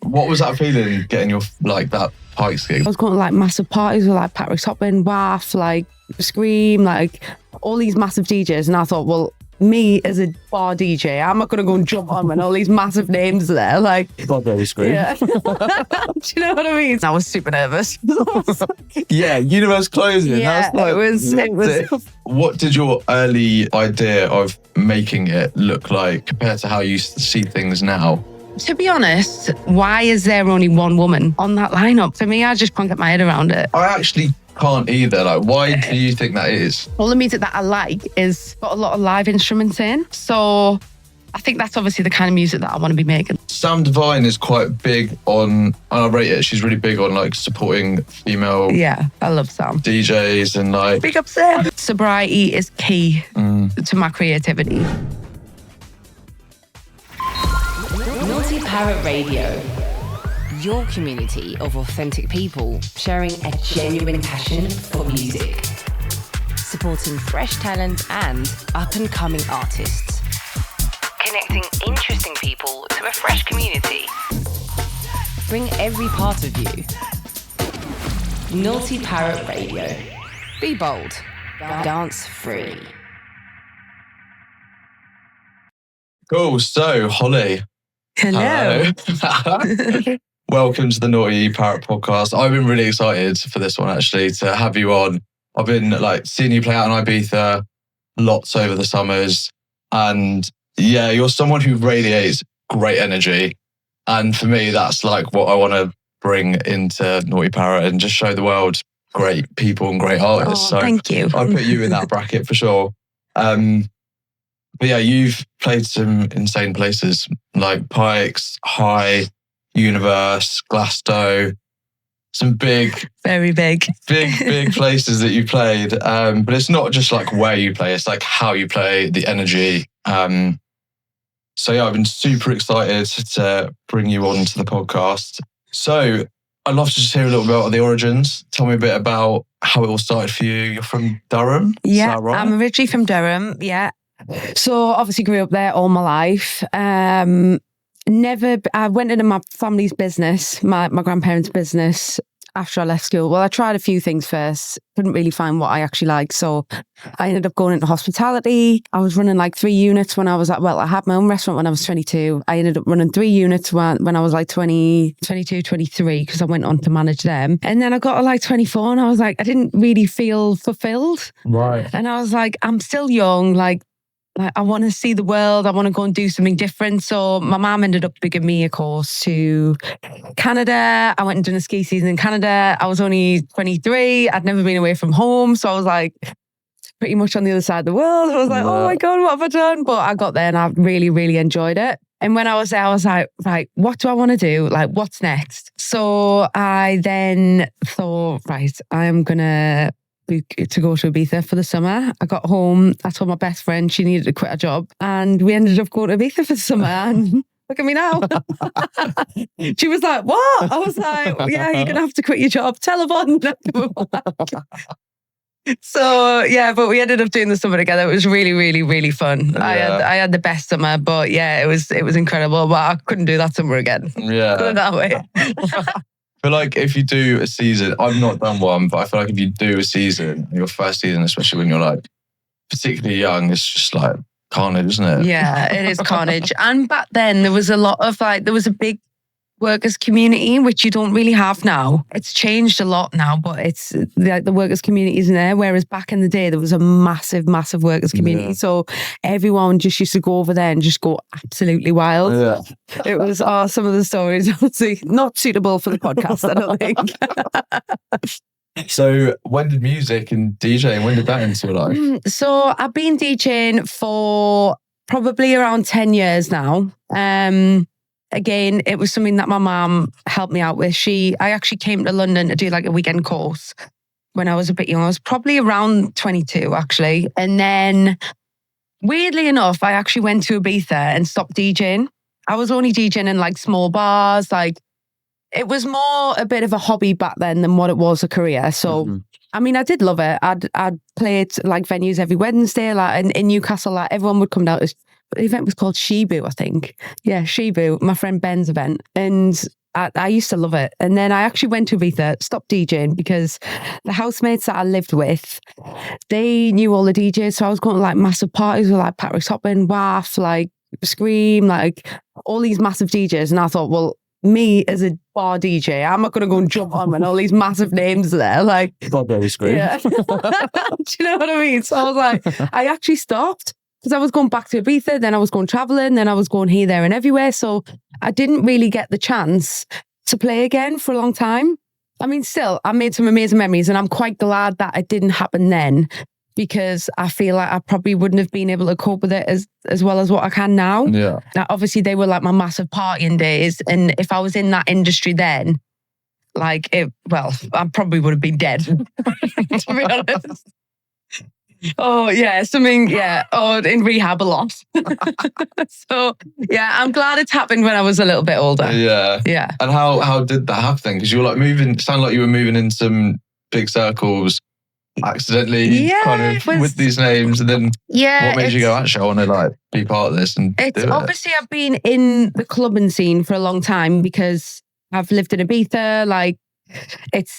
What was that feeling, getting your, like, that Pikes gig? I was going to like massive parties with like Patrick Toppin, Waff, like Scream, like all these massive DJs. And I thought, well, me as a bar DJ, I'm not going to go and jump on when all these massive names are there. Like, God, very Scream. Yeah. Do you know what I mean? I was super nervous. Yeah, Universe closing. Yeah, That's like, it was. What did your early idea of making it look like compared to how you see things now? To be honest, why is there only one woman on that lineup? To me, I just can't get my head around it. I actually can't either. Like, why do you think that is? All the music that I like is got a lot of live instruments in. So I think that's obviously the kind of music that I want to be making. Sam Divine is quite big on, and I rate it, she's really big on like supporting female I love Sam. DJs and like... Big up Sam. Sobriety is key to my creativity. Naughty Parrot Radio. Your community of authentic people sharing a genuine passion for music. Supporting fresh talent and up-and-coming artists. Connecting interesting people to a fresh community. Bring every part of you. Naughty Parrot Radio. Be bold. Dance free. Cool. So, Holly. Hello. Welcome to the Naughty Parrot Podcast. I've been really excited for this one, actually, to have you on. I've been like seeing you play out in Ibiza lots over the summers. And yeah, you're someone who radiates great energy. And for me, that's like what I want to bring into Naughty Parrot and just show the world great people and great artists. So thank you. I'd put you in that bracket for sure. But yeah, you've played some insane places like Pikes, Hï, UNVRS, Glasgow, some very big places that you played. But it's not just like where you play, it's like how you play, the energy. So yeah, I've been super excited to bring you on to the podcast. So I'd love to just hear a little bit about the origins. Tell me a bit about how it all started for you. You're from Durham? Yeah, is that right? I'm originally from Durham, yeah. So obviously grew up there all my life. I went into my family's business, my grandparents' business after I left school. Well, I tried a few things first, couldn't really find what I actually liked. So I ended up going into hospitality. I was running like 3 units when I was I had my own restaurant when I was 22. I ended up running 3 units when I was like 22, 23, because I went on to manage them. And then I got to like 24 and I was like, I didn't really feel fulfilled. Right. And I was like, I'm still young, like I want to see the world. I want to go and do something different. So my mum ended up giving me a course to Canada. I went and done a ski season in Canada. I was only 23. I'd never been away from home. So I was like pretty much on the other side of the world. I was like, oh my God, what have I done? But I got there and I really, really enjoyed it. And when I was there, I was like, right, what do I want to do? Like, what's next? So I then thought, right, I'm going to go to Ibiza for the summer. I got home, I told my best friend she needed to quit her job, and we ended up going to Ibiza for the summer. And look at me now. She was like, what? I was like, yeah, you're going to have to quit your job. Tell Yvonne. So yeah, but we ended up doing the summer together. It was really, really, really fun. Yeah. I had the best summer, but yeah, it was incredible. But I couldn't do that summer again. Yeah. Put it that way. I feel like if you do a season, I've not done one, but I feel like if you do a season, your first season, especially when you're like particularly young, it's just like carnage, isn't it? Yeah, it is carnage. And back then there was a lot of there was a big workers community, which you don't really have now. It's changed a lot now, but it's the workers community isn't there. Whereas back in the day, there was a massive, massive workers community. Yeah. So everyone just used to go over there and just go absolutely wild. Yeah. It was some of the stories, obviously not suitable for the podcast, I don't think. So when did music and DJing, when did that enter your life? So I've been DJing for probably around 10 years now. Again, it was something that my mum helped me out with. I actually came to London to do like a weekend course when I was a bit young. I was probably around 22 actually. And then weirdly enough, I actually went to Ibiza and stopped DJing. I was only DJing in like small bars. Like it was more a bit of a hobby back then than what it was a career. So, I mean, I did love it. I'd play it like venues every Wednesday, like in Newcastle, like everyone would come down. The event was called Shibu, I think. Yeah, Shibu, my friend Ben's event. And I used to love it. And then I actually went to Ibiza, stopped DJing because the housemates that I lived with, they knew all the DJs. So I was going to like massive parties with like Patrick Hoppin, WAF, like Scream, like all these massive DJs. And I thought, well, me as a bar DJ, I'm not going to go and jump on when all these massive names are there. Like, God, very Scream. Yeah. Do you know what I mean? So I was like, I actually stopped. Because I was going back to Ibiza, then I was going traveling, then I was going here, there and everywhere. So I didn't really get the chance to play again for a long time. I mean, still, I made some amazing memories and I'm quite glad that it didn't happen then because I feel like I probably wouldn't have been able to cope with it as well as what I can now. Yeah. Now, obviously, they were like my massive partying days. And if I was in that industry then, I probably would have been dead, to be honest. Oh, yeah, in rehab a lot. So, yeah, I'm glad it's happened when I was a little bit older. Yeah. Yeah. And how did that happen? Because you were like moving, sound like you were moving in some big circles accidentally, with these names. And then what made you go, actually, I want to like be part of this and do it? Obviously, I've been in the clubbing scene for a long time because I've lived in Ibiza, like,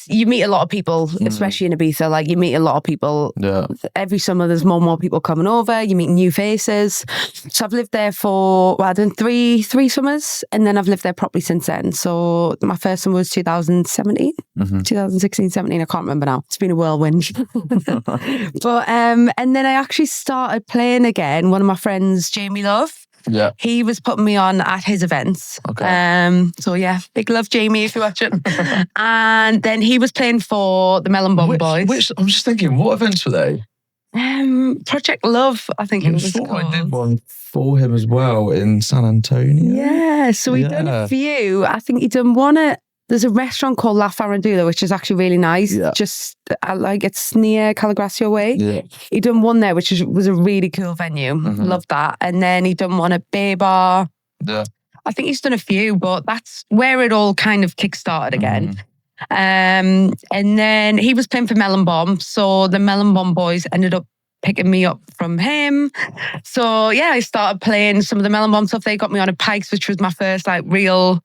you meet a lot of people, especially in Ibiza. Like you meet a lot of people. Yeah. Every summer, there's more and more people coming over. You meet new faces. So I've lived there for I've done three summers, and then I've lived there properly since then. So my first one was 2017, 2016, 17. I can't remember now. It's been a whirlwind. But and then I actually started playing again. One of my friends, Jamie Love. Yeah. He was putting me on at his events. Okay. So yeah, big love, Jamie, if you're watching. And then he was playing for the Melon Bomb Boys. Which I'm just thinking, what events were they? Project Love, I think it was called. I did one for him as well in San Antonio. Yeah, so he'd done a few. I think he'd done one at, there's a restaurant called La Farandula, which is actually really nice. Yeah. Just, it's near Calagracio Way. Yeah. He'd done one there, which was a really cool venue. Loved that. And then he'd done one at Bay Bar. Yeah. I think he's done a few, but that's where it all kind of kickstarted again. And then he was playing for Melon Bomb. So the Melon Bomb Boys ended up picking me up from him. So yeah, I started playing some of the Melon Bomb stuff. They got me on a Pikes, which was my first like real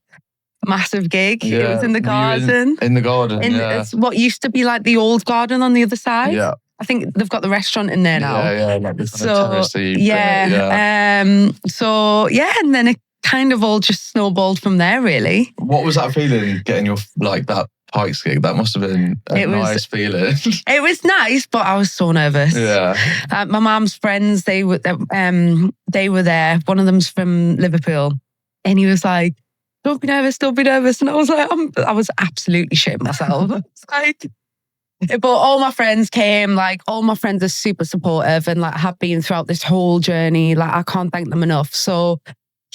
massive gig. Yeah. It was in the garden. In the garden, It's what used to be like the old garden on the other side. Yeah. I think they've got the restaurant in there now. Yeah, like this kind of terracey bit, and then it kind of all just snowballed from there, really. What was that feeling, getting your, like, that Pikes gig? That must have been a nice feeling. It was nice, but I was so nervous. Yeah. My mum's friends, they were there. One of them's from Liverpool. And he was like, don't be nervous. And I was like, I was absolutely shitting myself. It's like, but all my friends came, like all my friends are super supportive and like have been throughout this whole journey. Like I can't thank them enough. So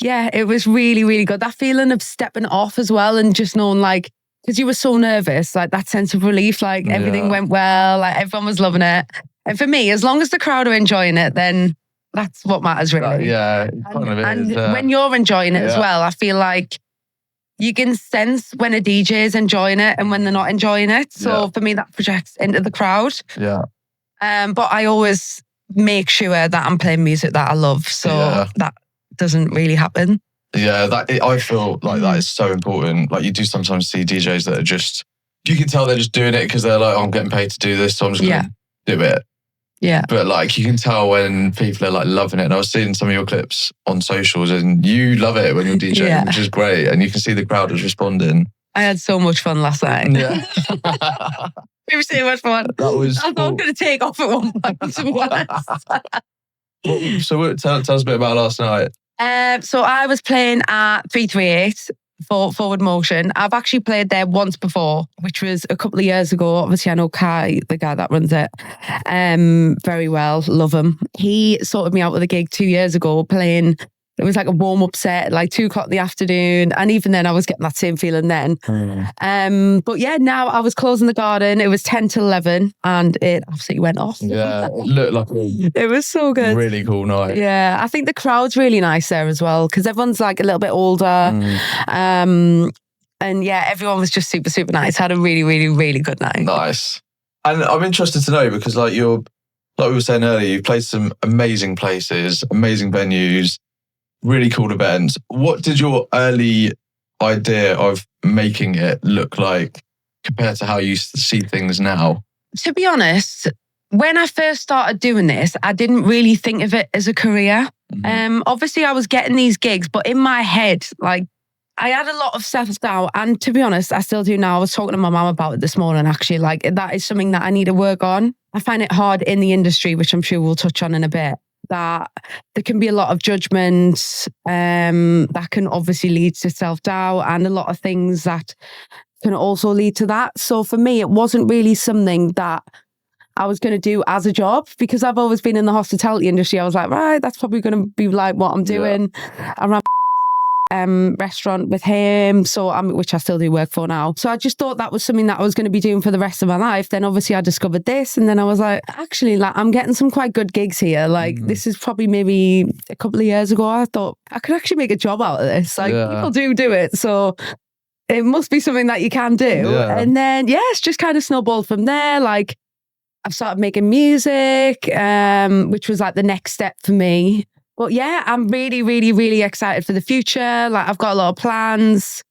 yeah, it was really, really good. That feeling of stepping off as well and just knowing like, because you were so nervous, like that sense of relief, like everything went well, like everyone was loving it. And for me, as long as the crowd are enjoying it, then that's what matters really. And when you're enjoying it as well, I feel like you can sense when a DJ is enjoying it and when they're not enjoying it. So for me, that projects into the crowd. Yeah. But I always make sure that I'm playing music that I love. So that doesn't really happen. Yeah, I feel like that is so important. Like you do sometimes see DJs that are just, you can tell they're just doing it because they're like, oh, I'm getting paid to do this, so I'm just going to do it. Yeah. But like you can tell when people are like loving it. And I was seeing some of your clips on socials and you love it when you're DJing, which is great. And you can see the crowd is responding. I had so much fun last night. Yeah. It was so much fun. I thought I was going to take off at one point, to be honest. So tell us a bit about last night. So I was playing at 338 for Forward Motion. I've actually played there once before, which was a couple of years ago. Obviously, I know Kai, the guy that runs it, very well. Love him. He sorted me out with a gig 2 years ago playing. It was like a warm-up set, like 2:00 in the afternoon. And even then, I was getting that same feeling then. But yeah, now I was closing the garden. It was 10 to 11 and it absolutely went off. Yeah, it looked like it was so good. Really cool night. Yeah, I think the crowd's really nice there as well because everyone's like a little bit older. And yeah, everyone was just super, super nice. Had a really, really, really good night. Nice. And I'm interested to know because like we were saying earlier, you've played some amazing places, amazing venues, really cool events. What did your early idea of making it look like compared to how you see things now? To be honest, when I first started doing this, I didn't really think of it as a career. Obviously, I was getting these gigs, but in my head, like, I had a lot of self-doubt. And to be honest, I still do now. I was talking to my mum about it this morning, actually. Like, that is something that I need to work on. I find it hard in the industry, which I'm sure we'll touch on in a bit, that there can be a lot of judgment that can obviously lead to self-doubt, and a lot of things that can also lead to that. So for me, it wasn't really something that I was going to do as a job, because I've always been in the hospitality industry. I was like, right, that's probably going to be like what I'm doing. I ran restaurant with him, which I still do work for now. So I just thought that was something that I was going to be doing for the rest of my life. Then obviously I discovered this, and then I was like, actually, like, I'm getting some quite good gigs here. Like, this is probably maybe a couple of years ago. I thought I could actually make a job out of this. Like, people do it. So it must be something that you can do. Yeah. And then, it's just kind of snowballed from there. Like, I've started making music, which was like the next step for me. But yeah, I'm really, really, really excited for the future. Like, I've got a lot of plans,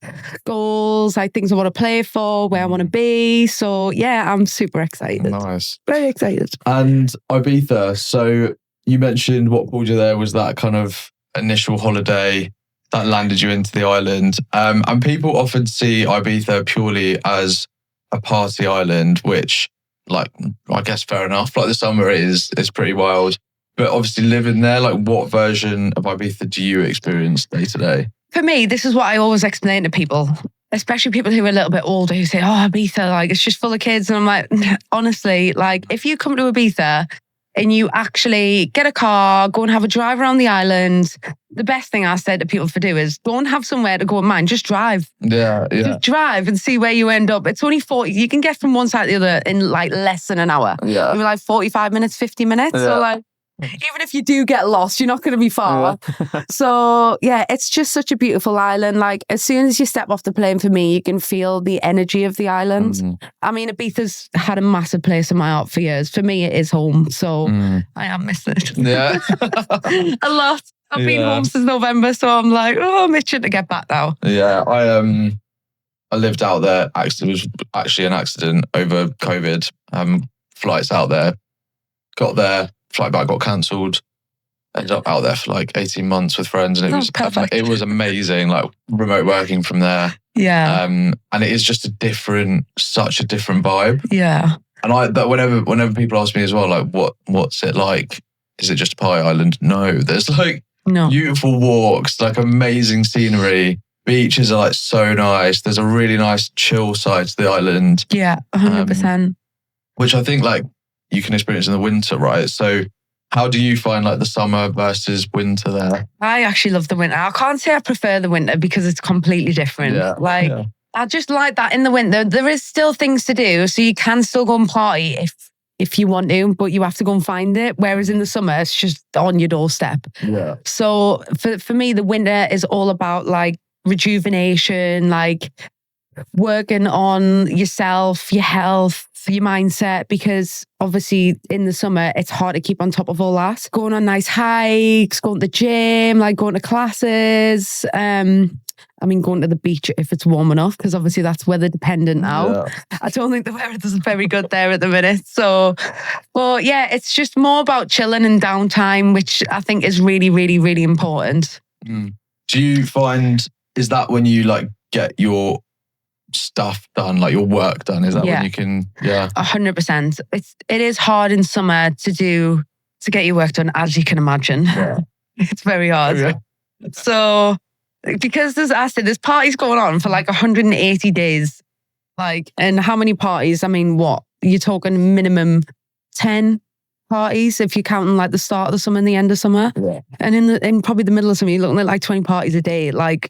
goals, like things I want to play for, where I want to be. So yeah, I'm super excited. Nice. Very excited. And Ibiza, so you mentioned what pulled you there was that kind of initial holiday that landed you into the island. And people often see Ibiza purely as a party island, which, like, I guess fair enough. Like, the summer is pretty wild. But obviously living there, like, what version of Ibiza do you experience day to day? For me, this is what I always explain to people, especially people who are a little bit older, who say, oh, Ibiza, like, it's just full of kids. And I'm like, honestly, like, if you come to Ibiza and you actually get a car, go and have a drive around the island, the best thing I said to people to do is go and have somewhere to go and mind. Just drive. Yeah. Just drive and see where you end up. It's only 40. You can get from one side to the other in like less than an hour. Yeah. Maybe like 45 minutes, 50 minutes. Yeah. So like, even if you do get lost, you're not going to be far. Yeah. So yeah, it's just such a beautiful island. Like, as soon as you step off the plane, for me, you can feel the energy of the island. I mean, Ibiza's had a massive place in my heart for years. For me, it is home. So I am missing it. Yeah. A lot. I've been home since November, so I'm like, I'm itching to get back now. Yeah, I lived out there. It was actually an accident over COVID. Flights out there. Got there. Flight back got cancelled. Ended up out there for like 18 months with friends, and it was amazing. Like, remote working from there. Yeah. And it is just such a different vibe. Yeah. And whenever people ask me as well, like, what's it like? Is it just a party island? No, there's like beautiful walks, like amazing scenery. Beaches are like so nice. There's a really nice chill side to the island. Yeah, 100%. Which I think, like, you can experience in the winter, right? So how do you find like the summer versus winter there? I actually love the winter. I can't say I prefer the winter because it's completely different. Yeah. I just like that in the winter. There is still things to do. So you can still go and party if you want to, but you have to go and find it. Whereas in the summer, it's just on your doorstep. Yeah. So for me, the winter is all about like rejuvenation, like working on yourself, your health, your mindset, because obviously in the summer it's hard to keep on top of all that. Going on nice hikes, going to the gym, like going to classes. I mean, going to the beach if it's warm enough, because obviously that's weather dependent now. Yeah. I don't think the weather is very good there at the minute. So, but yeah, it's just more about chilling and downtime, which I think is really, really, really important. Do you find, is that when you like get your stuff done, like your work done? Is that when you can? 100%. It is hard in summer to get your work done, as you can imagine. Yeah. It's very hard. Yeah. So because there's parties going on for like 180 days, like, and how many parties? I mean, what you're talking minimum 10 parties if you're counting like the start of the summer and the end of summer. Yeah. And in probably the middle of summer, you're looking at like 20 parties a day. Like,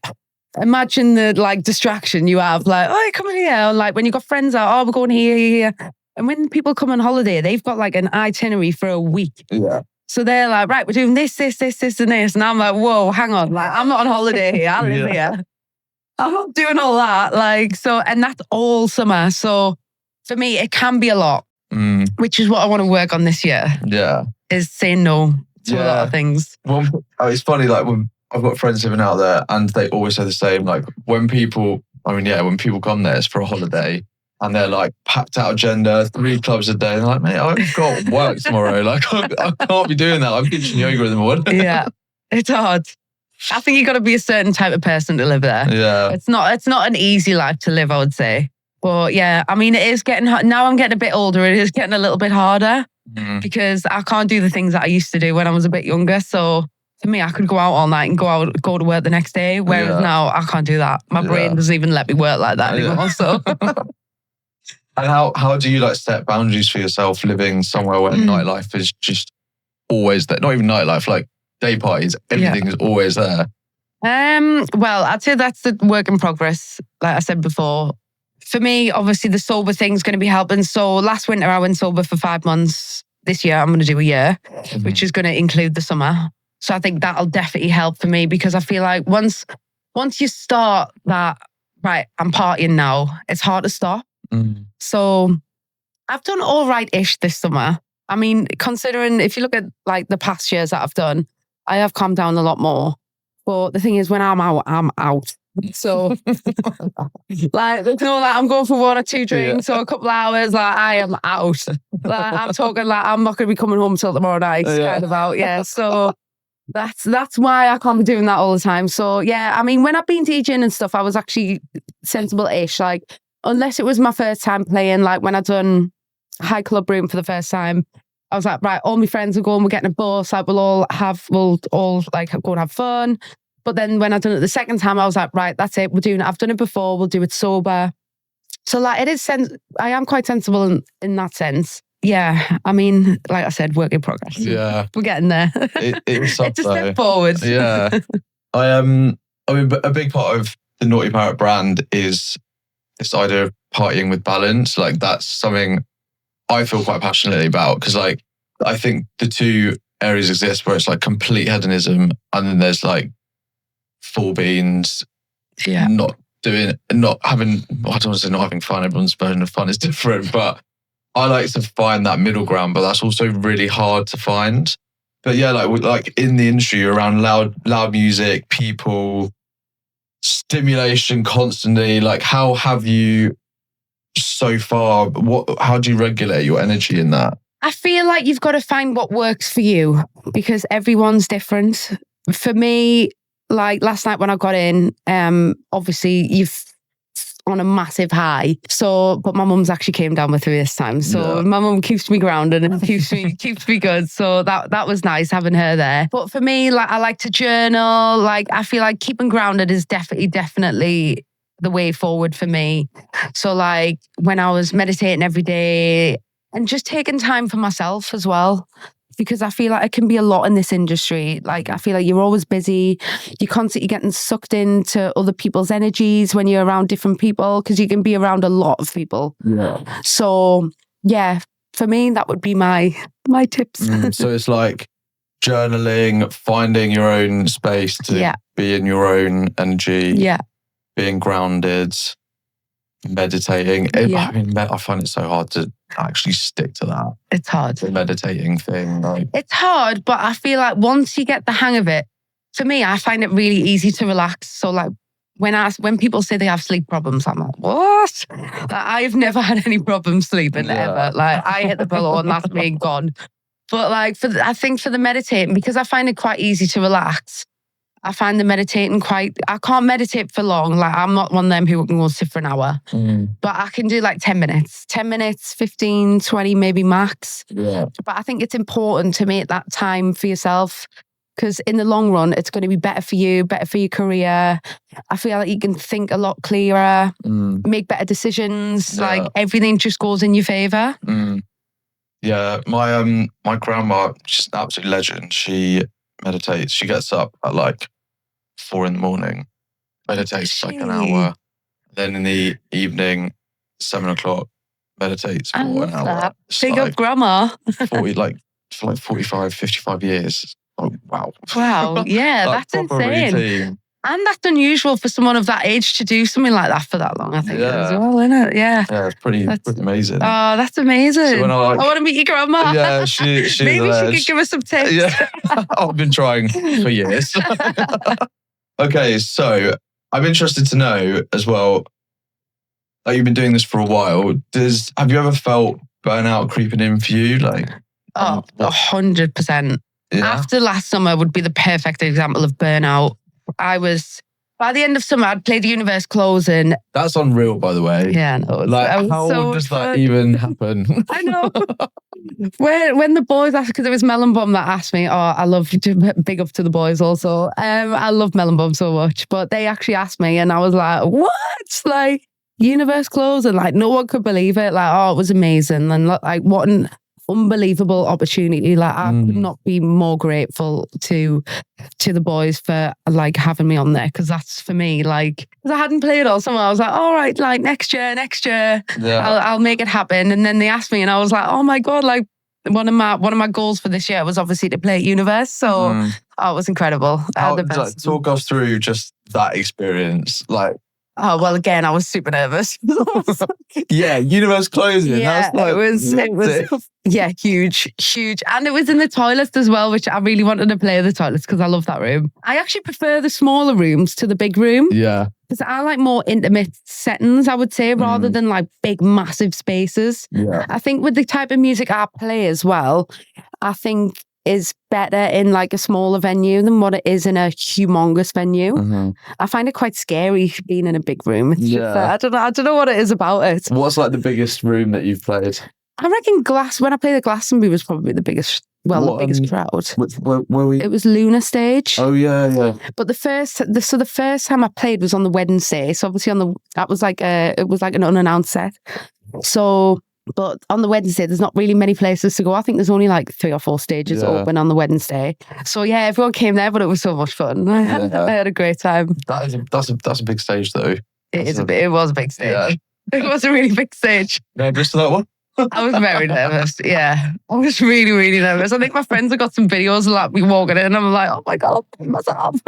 imagine the like distraction you have, like, oh, come in here. Like when you got friends out, we're going here. And when people come on holiday, they've got like an itinerary for a week. Yeah. So they're like, right, we're doing this, and this. And I'm like, whoa, hang on. Like, I'm not on holiday here. I live here. I'm not doing all that. Like, so, and that's all summer. So for me, it can be a lot, which is what I want to work on this year. Yeah. Is saying no to a lot of things. Well, it's funny, like when I've got friends living out there and they always say the same. Like when people come there, it's for a holiday and they're like packed out agenda, 3 clubs a day. And they're like, mate, I've got work tomorrow. Like I can't be doing that. I'm teaching yoga in the morning. Yeah, it's hard. I think you've got to be a certain type of person to live there. Yeah. It's not an easy life to live, I would say. But yeah, I mean, it is getting hard. Now I'm getting a bit older. It is getting a little bit harder because I can't do the things that I used to do when I was a bit younger. So for me, I could go out all night and go to work the next day. Whereas now I can't do that. My brain doesn't even let me work like that anymore. So. And how do you like set boundaries for yourself living somewhere where nightlife is just always there? Not even nightlife, like day parties, everything is always there. Well, I'd say that's the work in progress, like I said before. For me, obviously the sober thing's going to be helping. So last winter I went sober for 5 months. This year I'm going to do a year, which is going to include the summer. So I think that'll definitely help for me because I feel like once you start that, right, I'm partying now, it's hard to stop. So I've done all right-ish this summer. I mean, considering if you look at like the past years that I've done, I have calmed down a lot more. But the thing is, when I'm out, I'm out. So like, there's no like I'm going for 1 or 2 drinks or a couple of hours, like I am out. Like I'm talking like I'm not going to be coming home till tomorrow night, kind of out. Yeah. So that's why I can't be doing that all the time. So yeah, I mean, when I've been DJing and stuff, I was actually sensible-ish. Like, unless it was my first time playing, like when I done High Club Room for the first time, I was like, right, all my friends are going, we're getting a bus, like we'll all like go and have fun. But then when I done it the second time, I was like, right, that's it, I've done it before, we'll do it sober. So like I am quite sensible in that sense. Yeah, I mean, like I said, work in progress. Yeah. We're getting there. It's a step forward. Yeah. I mean, a big part of the Naughty Parrot brand is this idea of partying with balance. Like that's something I feel quite passionately about because like I think the 2 areas exist where it's like complete hedonism and then there's like full beans, not having fun. Everyone's version of fun is different, but I like to find that middle ground, but that's also really hard to find. But yeah, like in the industry around loud music, people, stimulation constantly, like how have you so far, how do you regulate your energy in that? I feel like you've got to find what works for you because everyone's different. For me, like last night when I got in, obviously you've on a massive high. So, but my mum's actually came down with me this time. So my mum keeps me grounded and keeps me good. So that was nice having her there. But for me, like I like to journal. Like I feel like keeping grounded is definitely the way forward for me. So like when I was meditating every day and just taking time for myself as well. Because I feel like it can be a lot in this industry. Like, I feel like you're always busy. You're constantly getting sucked into other people's energies when you're around different people, because you can be around a lot of people. Yeah. So, yeah, for me, that would be my tips. So it's like journaling, finding your own space to be in your own energy, being grounded, meditating. I mean, I find it so hard to actually stick to that. It's hard. The meditating thing. Like. It's hard, but I feel like once you get the hang of it, for me, I find it really easy to relax. So like when people say they have sleep problems, I'm like, what? Like, I've never had any problems sleeping ever. Like I hit the pillow and that's me gone. But like I think for the meditating, because I find it quite easy to relax, I find the meditating I can't meditate for long. Like I'm not one of them who can go sit for an hour, but I can do like 10 minutes, 15, 20, maybe max. Yeah. But I think it's important to make that time for yourself because in the long run, it's going to be better for you, better for your career. I feel like you can think a lot clearer, make better decisions. Yeah. Like everything just goes in your favor. Yeah. My grandma, she's an absolute legend. She meditates. She gets up at like 4 a.m, meditates like an hour. Then in the evening, 7 o'clock, meditates for an hour. That. Big up grandma. 40, like for like 45, 55 years. Oh, wow. Wow. Yeah, that's insane. Routine. And that's unusual for someone of that age to do something like that for that long, I think, as well, isn't it? Yeah. Yeah, it's pretty amazing. Oh, that's amazing. So I want to meet your grandma. Yeah, she's Maybe she could give us some tips. Yeah, I've been trying for years. Okay, so I'm interested to know as well, like you've been doing this for a while. Have you ever felt burnout creeping in for you? Like, 100%. Yeah. After last summer would be the perfect example of burnout. By the end of summer, I'd played the UNVRS closing. That's unreal, by the way. Yeah, I know. Like, how does that even happen? I know. When the boys asked, because it was Melon Bum that asked me, I love to big up to the boys also. I love Melon Bum so much, but they actually asked me and I was like, what? Like, UNVRS closing? Like, no one could believe it. Like, it was amazing. And like, what an unbelievable opportunity. Like, I could not be more grateful to the boys for like having me on there, because that's for me, like, because I hadn't played all summer. I was like, all right, like next year I'll make it happen. And then they asked me and I was like, oh my god, like one of my goals for this year was obviously to play at UNVRS, so it was incredible. Talk us through just that experience, like. Oh, well, again, I was super nervous. Yeah, UNVRS closing. Yeah, like, it was yeah, huge. And it was in the toilets as well, which I really wanted to play the toilets because I love that room. I actually prefer the smaller rooms to the big room. Yeah. Because I like more intimate settings, I would say, rather than like big, massive spaces. Yeah. I think with the type of music I play as well, I think is better in like a smaller venue than what it is in a humongous venue. I find it quite scary being in a big room. It's just, I don't know what it is about it. What's like the biggest room that you've played? I reckon when I played the Glastonbury was probably the biggest, the biggest crowd. Where were we? It was Luna Stage. Oh yeah. But the first time I played was on the Wednesday. So obviously it was like an unannounced set. So, but on the Wednesday, there's not really many places to go. I think there's only like 3 or 4 stages open on the Wednesday. So yeah, everyone came there, but it was so much fun. I had a great time. That's a big stage though. It was a big stage. Yeah. It was a really big stage. Yeah, just that one. I was very nervous. Yeah, I was really, really nervous. I think my friends have got some videos of like me walking in, and I'm like, oh my god, I'll put myself.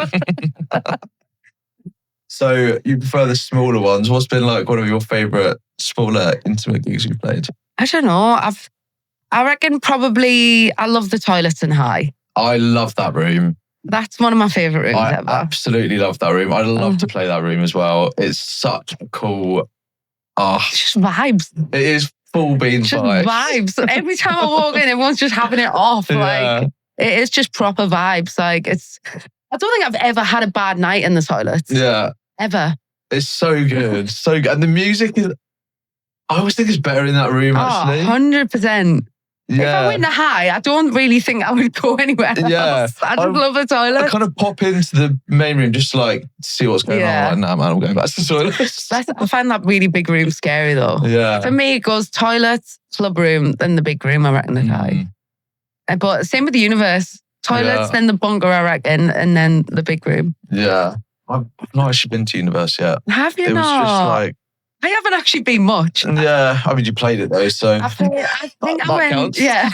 So you prefer the smaller ones? What's been like one of your favourite smaller intimate gigs you've played? I don't know. I reckon probably I love the Toilets in High. I love that room. That's one of my favourite rooms ever. I absolutely love that room. I love to play that room as well. It's such a cool. It's just vibes. It is full beans vibes. So every time I walk in, everyone's just having it off. Like it is just proper vibes. Like I don't think I've ever had a bad night in the toilets. Yeah. Ever. It's so good. So good. And the music is, I always think it's better in that room actually. 100%. Yeah. If I went to High, I don't really think I would go anywhere else. Yeah. I just love the toilet. I kind of pop into the main room just to like see what's going on. Like, nah, man, I'm going back to the toilet. I find that really big room scary though. Yeah. For me, it goes toilets, club room, then the big room, I reckon, at High. But same with the UNVRS. Toilets, then the bunker, I reckon, and then the big room. Yeah. I've not actually been to UNVRS yet. Have you not? It was just like... I haven't actually been much. Yeah. I mean, you played it though, so... I think I went... Counts. Yeah.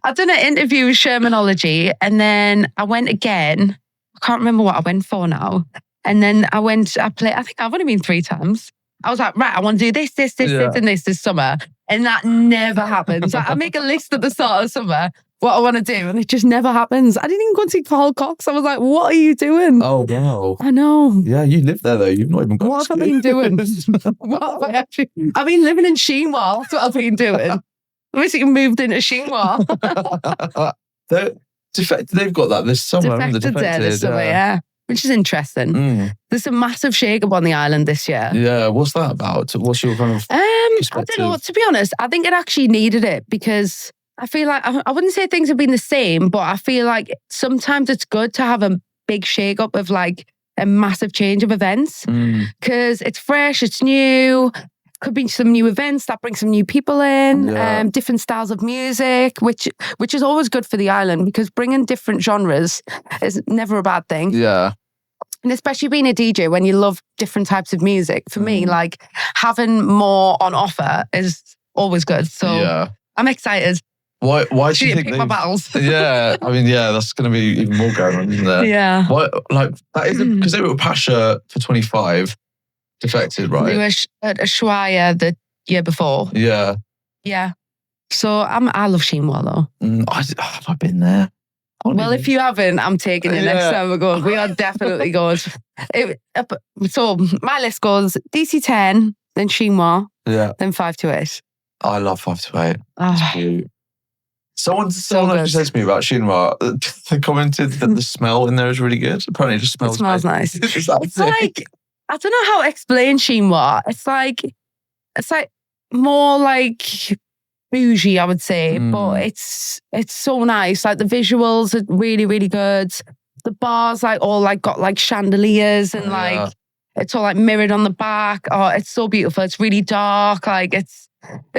I done an interview with Shermanology, and then I went again. I can't remember what I went for now. And then I think I've only been 3 times. I was like, right, I want to do this, and this summer. And that never happens. Like, I make a list at the start of summer, what I want to do, and it just never happens. I didn't even go and see Carl Cox. I was like, what are you doing? Oh, wow. I know. Yeah, you live there though. You've not even got What have I been doing? What have I actually... I've been living in Sheenwell. That's what I've been doing. I basically moved into Sheenwell. They've got that this summer. Defected there this summer, yeah. Which is interesting. There's a massive shake-up on the island this year. Yeah, what's that about? What's your kind of I don't know. To be honest, I think it actually needed it because I feel like, I wouldn't say things have been the same, but I feel like sometimes it's good to have a big shake-up of like a massive change of events because it's fresh, it's new. Could be some new events that bring some new people in, different styles of music, which is always good for the island because bringing different genres is never a bad thing. Yeah. And especially being a DJ when you love different types of music, for me, like having more on offer is always good. So I'm excited. Why do you She think pick my battles. Yeah, I mean, yeah, that's going to be even more going on, isn't there? Yeah. Why, like, that is because they were Pasha for 25, defected, right? We were at Ushuaia the year before. Yeah. Yeah. So I love Chinois though. Have I been there? Well, if you haven't, I'm taking you next time we're going. We are definitely going. So my list goes DC10, then Chinois, then 528. I love 528. Oh, It's cute. Someone actually said to me about Chinois, they commented that the smell in there is really good. Apparently it just smells nice. It's like, I don't know how to explain Chinois. It's like more like bougie, I would say, but it's so nice. Like the visuals are really, really good. The bars all got like chandeliers and like it's all like mirrored on the back. Oh, it's so beautiful. It's really dark. Like it's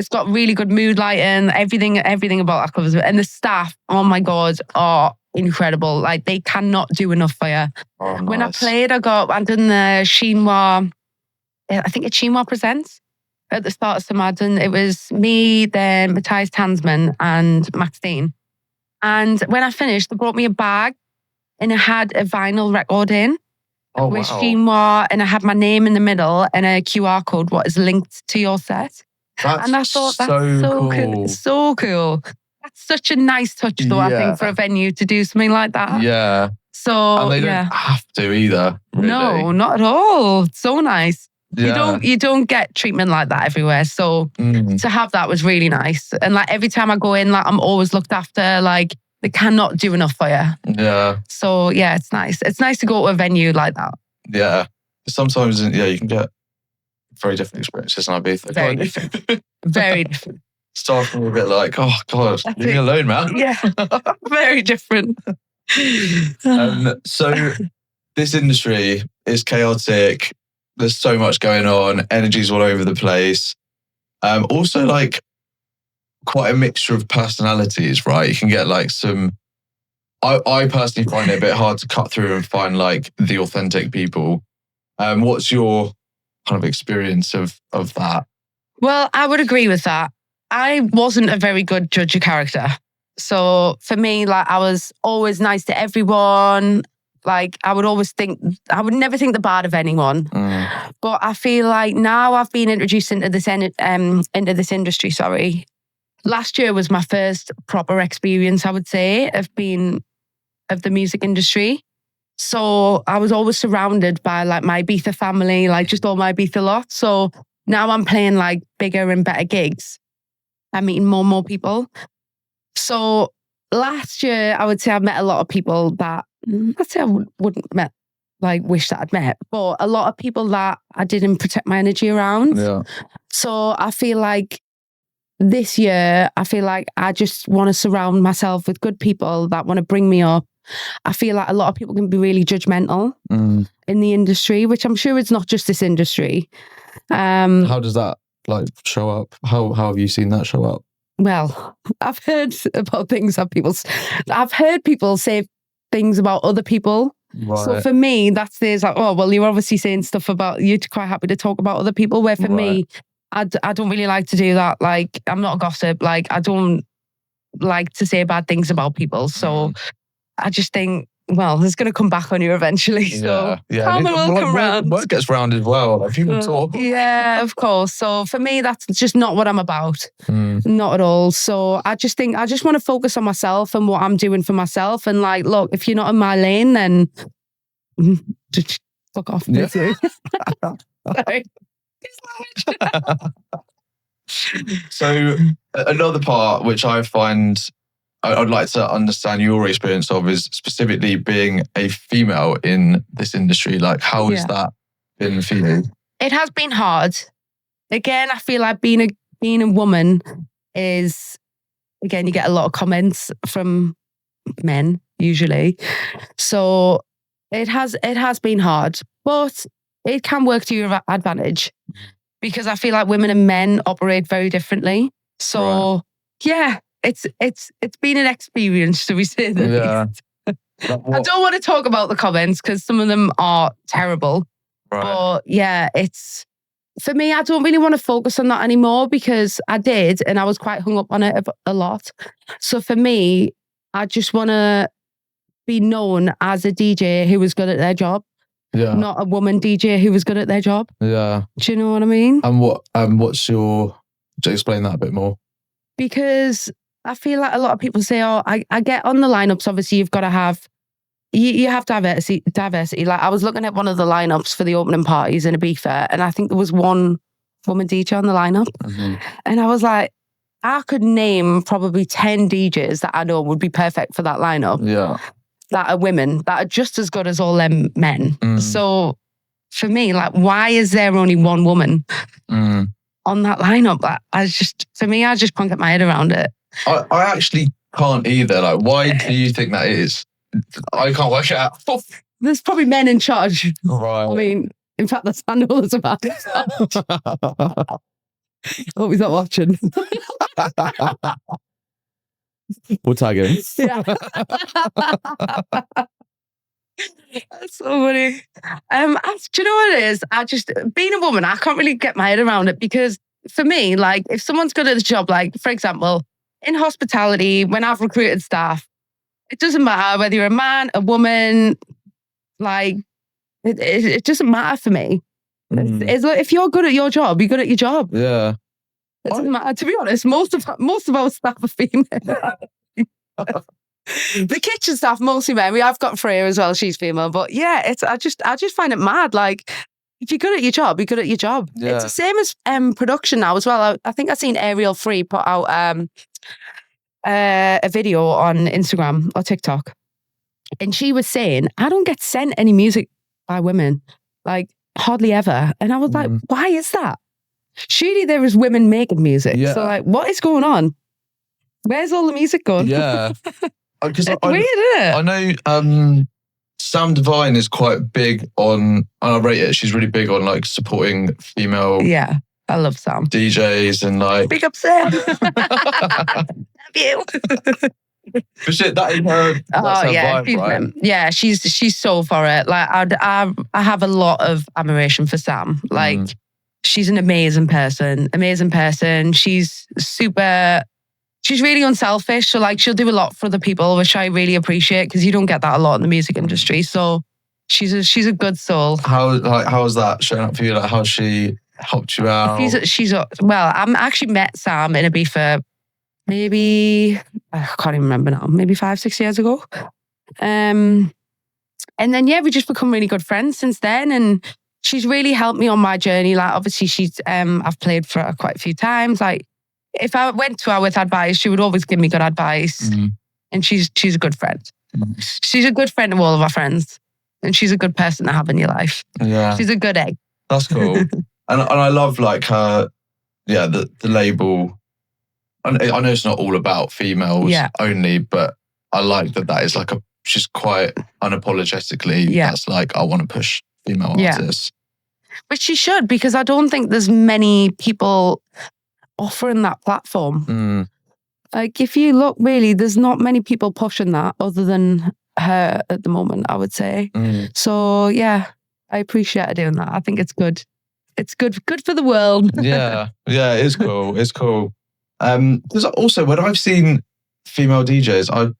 got really good mood lighting. Everything about that covers it. And the staff, oh my God, are incredible. Like they cannot do enough for you. Oh, nice. When I played, I done the Chinois. I think it's Chinois Presents. At the start of Samadden, it was me, then Matthias Tansman and Max Dean. And when I finished, they brought me a bag and it had a vinyl record in with Chinois, and I had my name in the middle and a QR code what is linked to your set. And I thought that's so cool. It's so cool. That's such a nice touch though, I think, for a venue to do something like that. Yeah. So and they don't have to either. Really. No, not at all. It's so nice. Yeah. You don't get treatment like that everywhere. So to have that was really nice. And like every time I go in, like I'm always looked after. Like they cannot do enough for you. Yeah. So yeah, it's nice. It's nice to go to a venue like that. Yeah. Sometimes, you can get very different experiences in Ibiza. Very different. Very different. Starting a bit like, oh God, leave me alone, man. Yeah. Very different. So this industry is chaotic. There's so much going on. Energy's all over the place. Also, like quite a mixture of personalities, right? You can get like some. I personally find it a bit hard to cut through and find like the authentic people. What's your kind of experience of that? Well, I would agree with that. I wasn't a very good judge of character. So for me, like I was always nice to everyone. Like I would never think the bad of anyone. But I feel like now I've been introduced into this industry. Sorry, last year was my first proper experience, I would say, of the music industry. So I was always surrounded by like my Ibiza family, like just all my Ibiza lot. So now I'm playing like bigger and better gigs. I'm meeting more and more people. So last year, I would say I met a lot of people that I'd say I wouldn't met, like wish that I'd met, but a lot of people that I didn't protect my energy around. Yeah. So I feel like this year, I just want to surround myself with good people that want to bring me up. I feel like a lot of people can be really judgmental in the industry, which I'm sure it's not just this industry. How does that like show up? How have you seen that show up? Well, I've heard about things that I've heard people say things about other people. Right. So for me, that's like, oh, well, you're obviously saying stuff about, you're quite happy to talk about other people, where for me, I don't really like to do that. Like, I'm not a gossip. Like, I don't like to say bad things about people. So I just think, well, it's going to come back on you eventually. So karma will come round. Word gets round as well. Like people talk. Yeah, of course. So for me, that's just not what I'm about. Not at all. So I just think I just want to focus on myself and what I'm doing for myself. And like, look, if you're not in my lane, then just fuck off. Yeah. Sorry. So another part which I find I'd like to understand your experience of is specifically being a female in this industry. Like, how has that been for you? It has been hard. Again, I feel like being a woman is, again, you get a lot of comments from men usually. So it has been hard, but it can work to your advantage because I feel like women and men operate very differently. So It's been an experience, to be say the least. I don't want to talk about the comments because some of them are terrible. Right. But yeah, it's for me, I don't really want to focus on that anymore because I did, and I was quite hung up on it a lot. So for me, I just want to be known as a DJ who was good at their job, not a woman DJ who was good at their job. Yeah. Do you know what I mean? And what's your, to explain that a bit more? Because I feel like a lot of people say, oh, I get on the lineups, obviously you've got to have, you have diversity. Like I was looking at one of the lineups for the opening parties in Ibiza, and I think there was one woman DJ on the lineup. Mm-hmm. And I was like, I could name probably 10 DJs that I know would be perfect for that lineup. Yeah. That are women, that are just as good as all them men. So for me, like, why is there only one woman on that lineup? Like, I just can't get my head around it. I actually can't either. Like, why do you think that is? I can't work it out. There's probably men in charge. Right. I mean, in fact, that's I know there's a man. Hope he's not watching. We'll tag him. Yeah. That's so funny. Do you know what it is? Being a woman, I can't really get my head around it because for me, like, if someone's good at the job, like, for example, in hospitality, when I've recruited staff, it doesn't matter whether you're a man, a woman, like, it doesn't matter for me. It's like, if you're good at your job, you're good at your job. Yeah. It doesn't matter. To be honest, most of our staff are female. The kitchen staff, mostly men. I've got Freya as well. She's female. But yeah, I just find it mad. Like, if you're good at your job, you're good at your job. Yeah. It's the same as production now as well. I think I've seen Ariel Free put out a video on Instagram or TikTok. And she was saying, I don't get sent any music by women. Like, hardly ever. And I was like, why is that? Surely there is women making music. Yeah. So like, what is going on? Where's all the music going? Yeah. It's weird, isn't it? I know Sam Divine is quite big on, and I rate it, she's really big on like supporting female I love Sam. DJs and like... Big up Sam. Love you. For shit, that is her. Vibe, right? Yeah, she's so for it. Like I have a lot of admiration for Sam. Like she's an amazing person. She's really unselfish. So like she'll do a lot for other people, which I really appreciate because you don't get that a lot in the music industry. So she's a good soul. How is that showing up for you? Like how's she helped you out? I actually met Sam in Ibiza. Maybe, I can't even remember now, maybe 5-6 years ago. And then, we just become really good friends since then. And she's really helped me on my journey. Like, obviously, I've played for her quite a few times. Like, if I went to her with advice, she would always give me good advice. And she's a good friend. She's a good friend of all of our friends. And she's a good person to have in your life. Yeah. She's a good egg. That's cool. and I love, like, her, the label. I know it's not all about females only, but I like that is like she's quite unapologetically, that's like, I want to push female artists. Which she should, because I don't think there's many people offering that platform. Like, if you look, really, there's not many people pushing that other than her at the moment, I would say. So, I appreciate her doing that. I think it's good. It's good for the world. Yeah, it is cool. It's cool. There's also, when I've seen female DJs,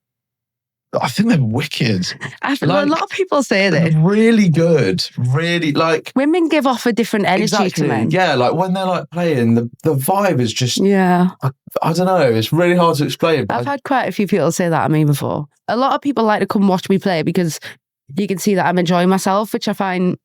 I think they're wicked. A lot of people say this. Really good. Really, like... Women give off a different energy to men. Yeah, like when they're like playing, the vibe is just... Yeah. I don't know. It's really hard to explain. I've had quite a few people say that to me before. A lot of people like to come watch me play because you can see that I'm enjoying myself, which I find...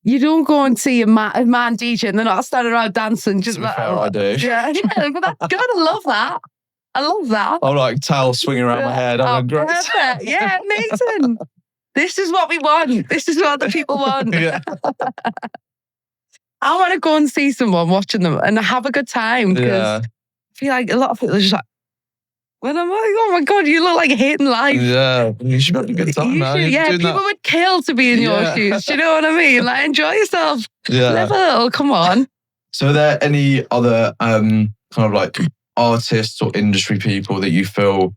You don't go and see a man DJ and they're not standing around dancing. Just like, I do. Yeah, but that's good. I love that. I'm like towel swinging around my head. I'm great. Perfect. Yeah, amazing. This is what we want. This is what the people want. Yeah. I want to go and see someone watching them and have a good time because I feel like a lot of people are just like, when I'm like, oh my God, you look like hating life. Yeah, you should have a good time, man. People would kill to be in your shoes. Do you know what I mean? Like, enjoy yourself. Yeah. Live a little, come on. So are there any other kind of like artists or industry people that you feel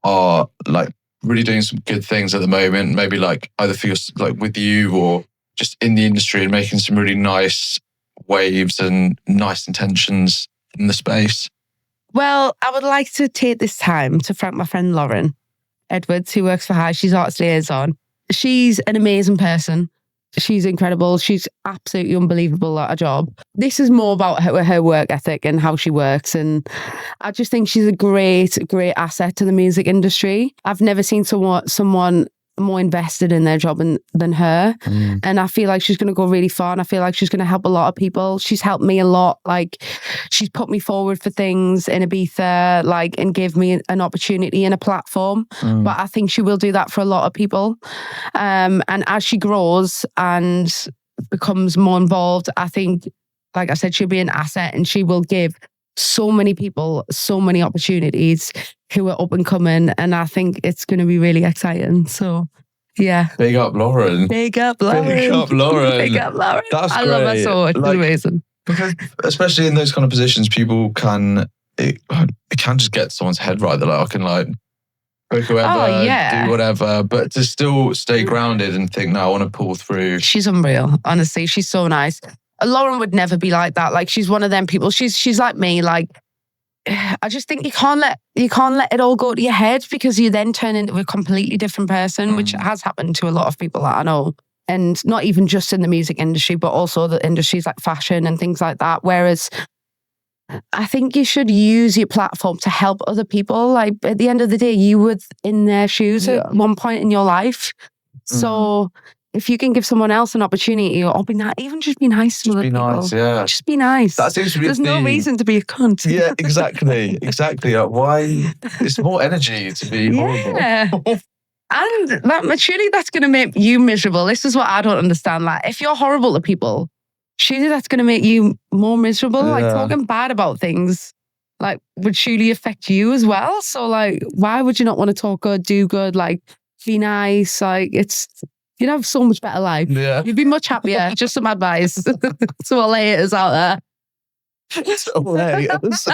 are like really doing some good things at the moment? Maybe like either for your, like with you or just in the industry and making some really nice waves and nice intentions in the space? Well, I would like to take this time to thank my friend Lauren Edwards, who works for Hï. She's arts liaison. She's an amazing person. She's incredible. She's absolutely unbelievable at her job. This is more about her work ethic and how she works. And I just think she's a great asset to the music industry. I've never seen someone more invested in their job than her. And I feel like she's going to go really far, and I feel like she's going to help a lot of people. She's helped me a lot. Like, she's put me forward for things in Ibiza, like, and gave me an opportunity and a platform. But I think she will do that for a lot of people. And as she grows and becomes more involved, I think, like I said, she'll be an asset, and she will give so many people so many opportunities who are up and coming, and I think it's going to be really exciting. So, yeah. Big up Lauren. Big up Lauren. Big up Lauren. Big up Lauren. That's I great. love her so much. It's amazing. Because especially in those kind of positions, people it can just get someone's head right. They're like, I can like book whoever, do whatever, but to still stay grounded and think, no, I want to pull through. She's unreal. Honestly, she's so nice. Lauren would never be like that. Like, she's one of them people. She's like me. Like, I just think you can't let it all go to your head, because you then turn into a completely different person, which has happened to a lot of people that I know. And not even just in the music industry, but also the industries like fashion and things like that. Whereas I think you should use your platform to help other people. Like, at the end of the day, you were in their shoes at one point in your life. So if you can give someone else an opportunity, or even just be nice to other people. Nice, yeah. Just be nice. That seems to be There's no reason to be a cunt. Yeah, exactly. Like, why? It's more energy to be horrible. Yeah. And surely that's going to make you miserable. This is what I don't understand. Like, if you're horrible to people, surely that's going to make you more miserable. Like, talking bad about things, like, would surely affect you as well. So, like, why would you not want to talk good, do good, like, be nice? Like, you'd have so much better life. Yeah. You'd be much happier. Just some advice to all haters out there. So haters.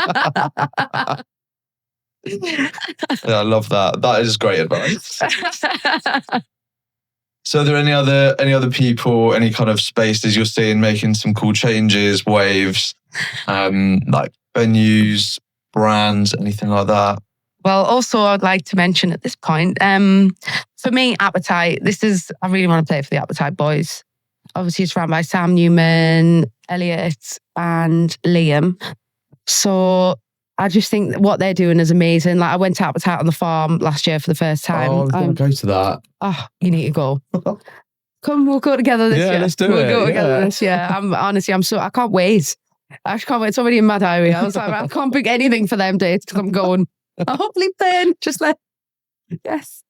Yeah, I love that. That is great advice. So are there any other people, any kind of spaces you're seeing making some cool changes, waves, like venues, brands, anything like that? Well, also I'd like to mention at this point, for me, Appetite, I really want to play for the Appetite boys. Obviously it's run by Sam Newman, Elliot and Liam. So I just think that what they're doing is amazing. Like, I went to Appetite on the Farm last year for the first time. Oh, I was going to go to that. Oh, you need to go. Come, we'll go together this year. Yeah, let's do it. We'll go together this year. I can't wait. I just can't wait. It's already in my diary. I was like, I can't book anything for them dates because I'm going. I'll hopefully playing. Yes.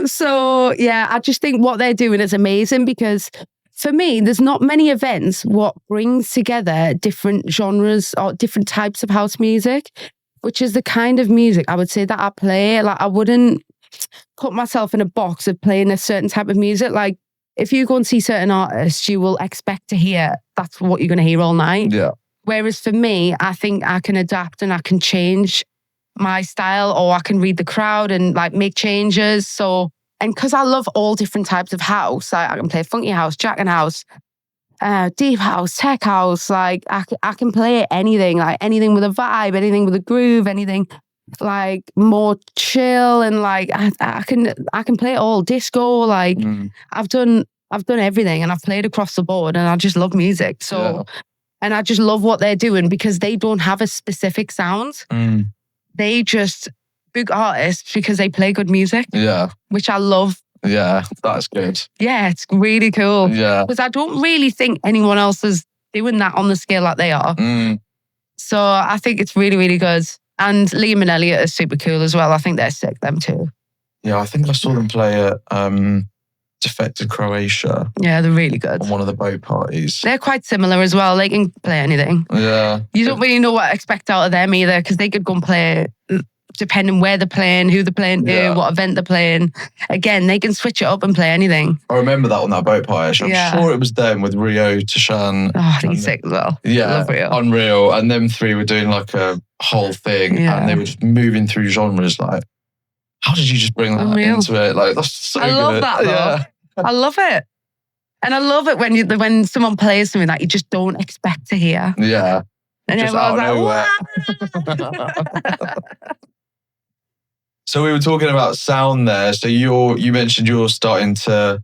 So yeah, I just think what they're doing is amazing, because for me, there's not many events what brings together different genres or different types of house music, which is the kind of music I would say that I play. Like, I wouldn't put myself in a box of playing a certain type of music. Like, if you go and see certain artists, you will expect to hear that's what you're going to hear all night. Yeah. Whereas for me, I think I can adapt and I can change my style, or I can read the crowd and like make changes. So, and because I love all different types of house, like I can play funky house, jacking house, deep house, tech house. Like I can play anything, like anything with a vibe, anything with a groove, anything like more chill, and like I can play it all. Disco, like I've done everything, and I've played across the board, and I just love music. So, and I just love what they're doing because they don't have a specific sound. They just book artists because they play good music. Yeah. Which I love. Yeah, that's good. Yeah, it's really cool. Yeah. Because I don't really think anyone else is doing that on the scale that they are. So I think it's really, really good. And Liam and Elliot are super cool as well. I think they're sick, them too. Yeah, I think I saw them play at Defected Croatia. Yeah, they're really good. On one of the boat parties. They're quite similar as well. They can play anything. Yeah. You don't really know what to expect out of them either, because they could go and play depending where they're playing, who they're playing to, what event they're playing. Again, they can switch it up and play anything. I remember that on that boat party. I'm sure it was them with Rio, Tashan. Oh, I think he's sick as well. Yeah, love Rio. Unreal. And them three were doing like a whole thing, and they were just moving through genres like How did you just bring that into it? Like, that's so good. I love that though. Yeah. I love it. And I love it when someone plays something that you just don't expect to hear. Yeah. And Just everyone's So we were talking about sound there. So you mentioned you're starting your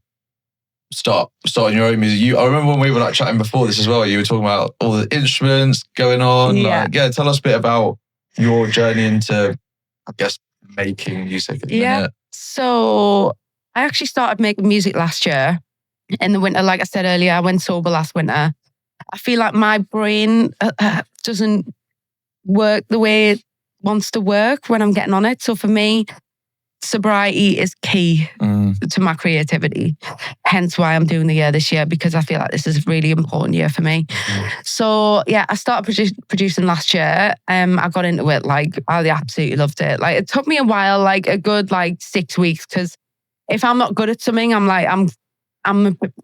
own music. I remember when we were like chatting before this as well, you were talking about all the instruments going on. Yeah. Tell us a bit about your journey into, I guess, making music at the minute. So I actually started making music last year in the winter. Like I said earlier, I went sober last winter. I feel like my brain doesn't work the way it wants to work when I'm getting on it. So for me, sobriety is key to my creativity. Hence why I'm doing the year this year, because I feel like this is a really important year for me. So yeah, I started producing last year. I got into it, like I absolutely loved it. Like it took me a while, like a good 6 weeks, because if I'm not good at something, I'm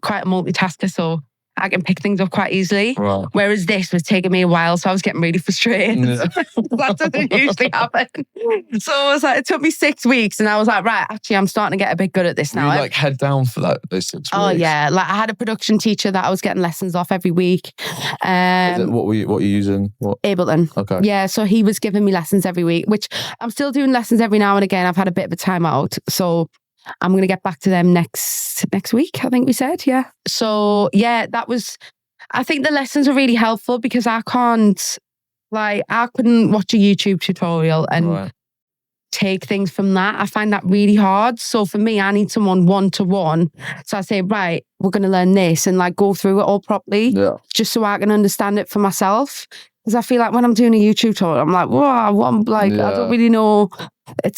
quite a multitasker, so I can pick things up quite easily. Right. Whereas this was taking me a while, so I was getting really frustrated. Yeah. That doesn't usually happen. So it was like, it took me 6 weeks, and I was like, right, actually, I'm starting to get a bit good at this now. You head down for those 6 weeks? Oh yeah, like I had a production teacher that I was getting lessons off every week. What were you using? Ableton. Okay. Yeah, so he was giving me lessons every week, which I'm still doing lessons every now and again. I've had a bit of a time out, so I'm going to get back to them next week, I think we said, yeah. So yeah, I think the lessons are really helpful, because I couldn't watch a YouTube tutorial and take things from that. I find that really hard. So for me, I need someone one-to-one. So I say, right, we're going to learn this and go through it all properly, just so I can understand it for myself. Because I feel like when I'm doing a YouTube tutorial, I'm like, whoa, I don't really know.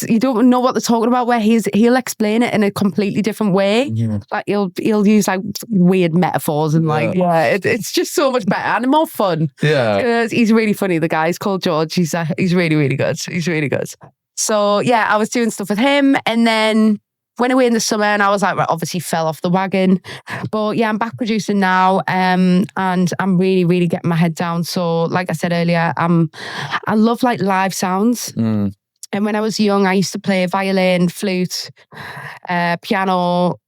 You don't know what they're talking about. Where he'll explain it in a completely different way. Yeah. Like he'll use weird metaphors and it's just so much better and more fun. Yeah, because he's really funny. The guy, he's called George. He's really, really good. He's really good. So yeah, I was doing stuff with him, and then went away in the summer, and I was like, obviously fell off the wagon. But yeah, I'm back producing now, and I'm really, really getting my head down. So like I said earlier, I love live sounds. And when I was young, I used to play violin, flute, piano,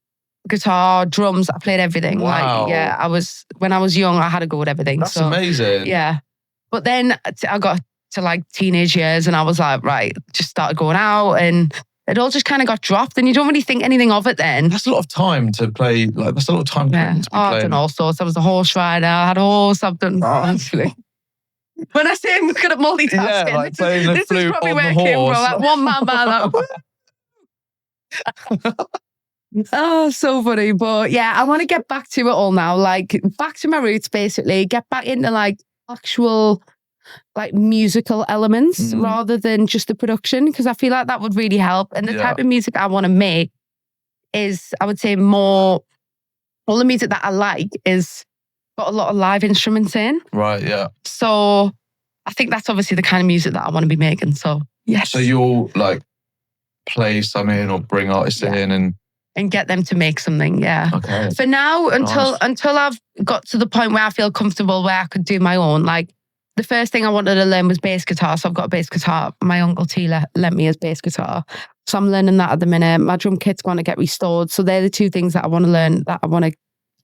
guitar, drums. I played everything. Wow. When I was young, I had to go with everything. That's amazing. Yeah. But then I got to teenage years, and I was like, right, just started going out, and it all just kind of got dropped, and you don't really think anything of it then. That's a lot of time to play. That's a lot of time to be I've done all sorts. I was a horse rider. I had a horse. I've done actually. When I say I'm good at multitasking, this is probably where it came from. One man band. Oh, so funny. But yeah, I want to get back to it all now. Back to my roots, basically. Get back into actual musical elements rather than just the production, because I feel like that would really help. And the type of music I want to make is, I would say, more, all the music that I like is got a lot of live instruments in. Right, yeah. So I think that's obviously the kind of music that I want to be making. So yes. So you'll play some in or bring artists in and get them to make something, yeah. Okay. For now, until I've got to the point where I feel comfortable where I could do my own, the first thing I wanted to learn was bass guitar. So I've got a bass guitar. My uncle T lent me his bass guitar. So I'm learning that at the minute. My drum kit's going to get restored. So they're the two things that I want to learn, that I want to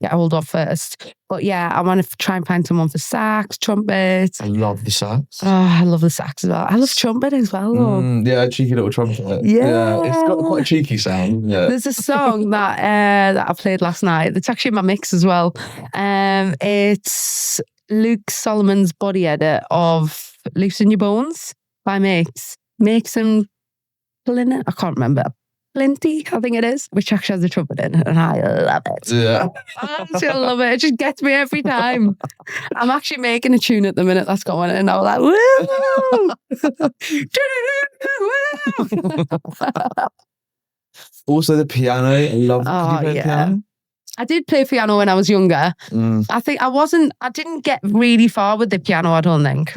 get hold of first. But yeah, I want to try and find someone for sax, trumpet. I love the sax. Oh, I love the sax as well. I love trumpet as well, though. Yeah, cheeky little trumpet. Yeah. It's got quite a cheeky sound. Yeah. There's a song that I played last night. It's actually in my mix as well. It's Luke Solomon's body edit of Loosen Your Bones by Makes and Plin. I can't remember. Plenty, I think it is, which actually has a trumpet in, and I love it. Yeah. I still love it. It just gets me every time. I'm actually making a tune at the minute that's going, and I'm like, woo! Also the piano. I love piano. I did play piano when I was younger. I think I didn't get really far with the piano, I don't think.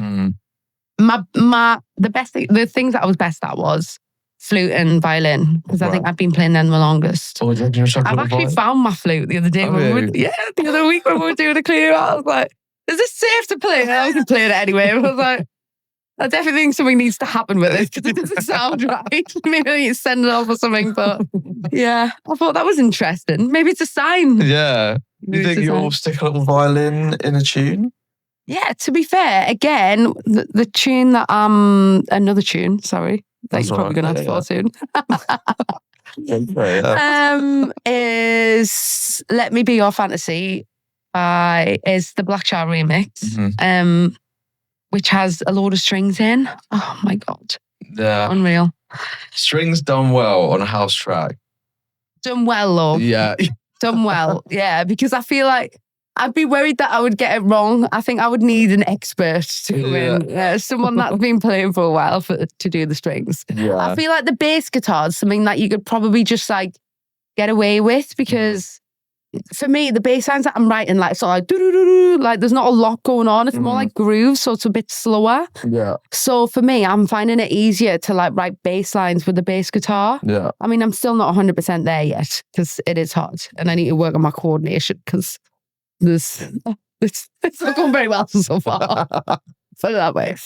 The things that I was best at was flute and violin, because I think I've been playing them the longest. I've actually found my flute the other day. The other week when we were doing a clear out, I was like, is this safe to play? And I was playing it anyway. I was like, I definitely think something needs to happen with it because it doesn't sound right. Maybe I need to send it off or something. But yeah, I thought that was interesting. Maybe it's a sign. Yeah. Do you think you'll stick a little violin in a tune? Yeah, to be fair, again, the tune that another tune, sorry, that you're probably going to have to soon. Is Let Me Be Your Fantasy is the Black Child remix, which has a load of strings in. Oh my God. Yeah. Unreal. Strings done well on a house track. Done well, love. Yeah. Done well. Yeah, because I feel like I'd be worried that I would get it wrong. I think I would need an expert to come in. Someone that's been playing for a while to do the strings. Yeah. I feel like the bass guitar is something that you could probably just like get away with because for me, the bass lines that I'm writing, like, so like, doo-doo-doo-doo, like there's not a lot going on. It's more like grooves, so it's a bit slower. Yeah. So for me, I'm finding it easier to like write bass lines with the bass guitar. Yeah. I mean, I'm still not 100% there yet because it is hard and I need to work on my coordination because it's not going very well so far. Put it that way.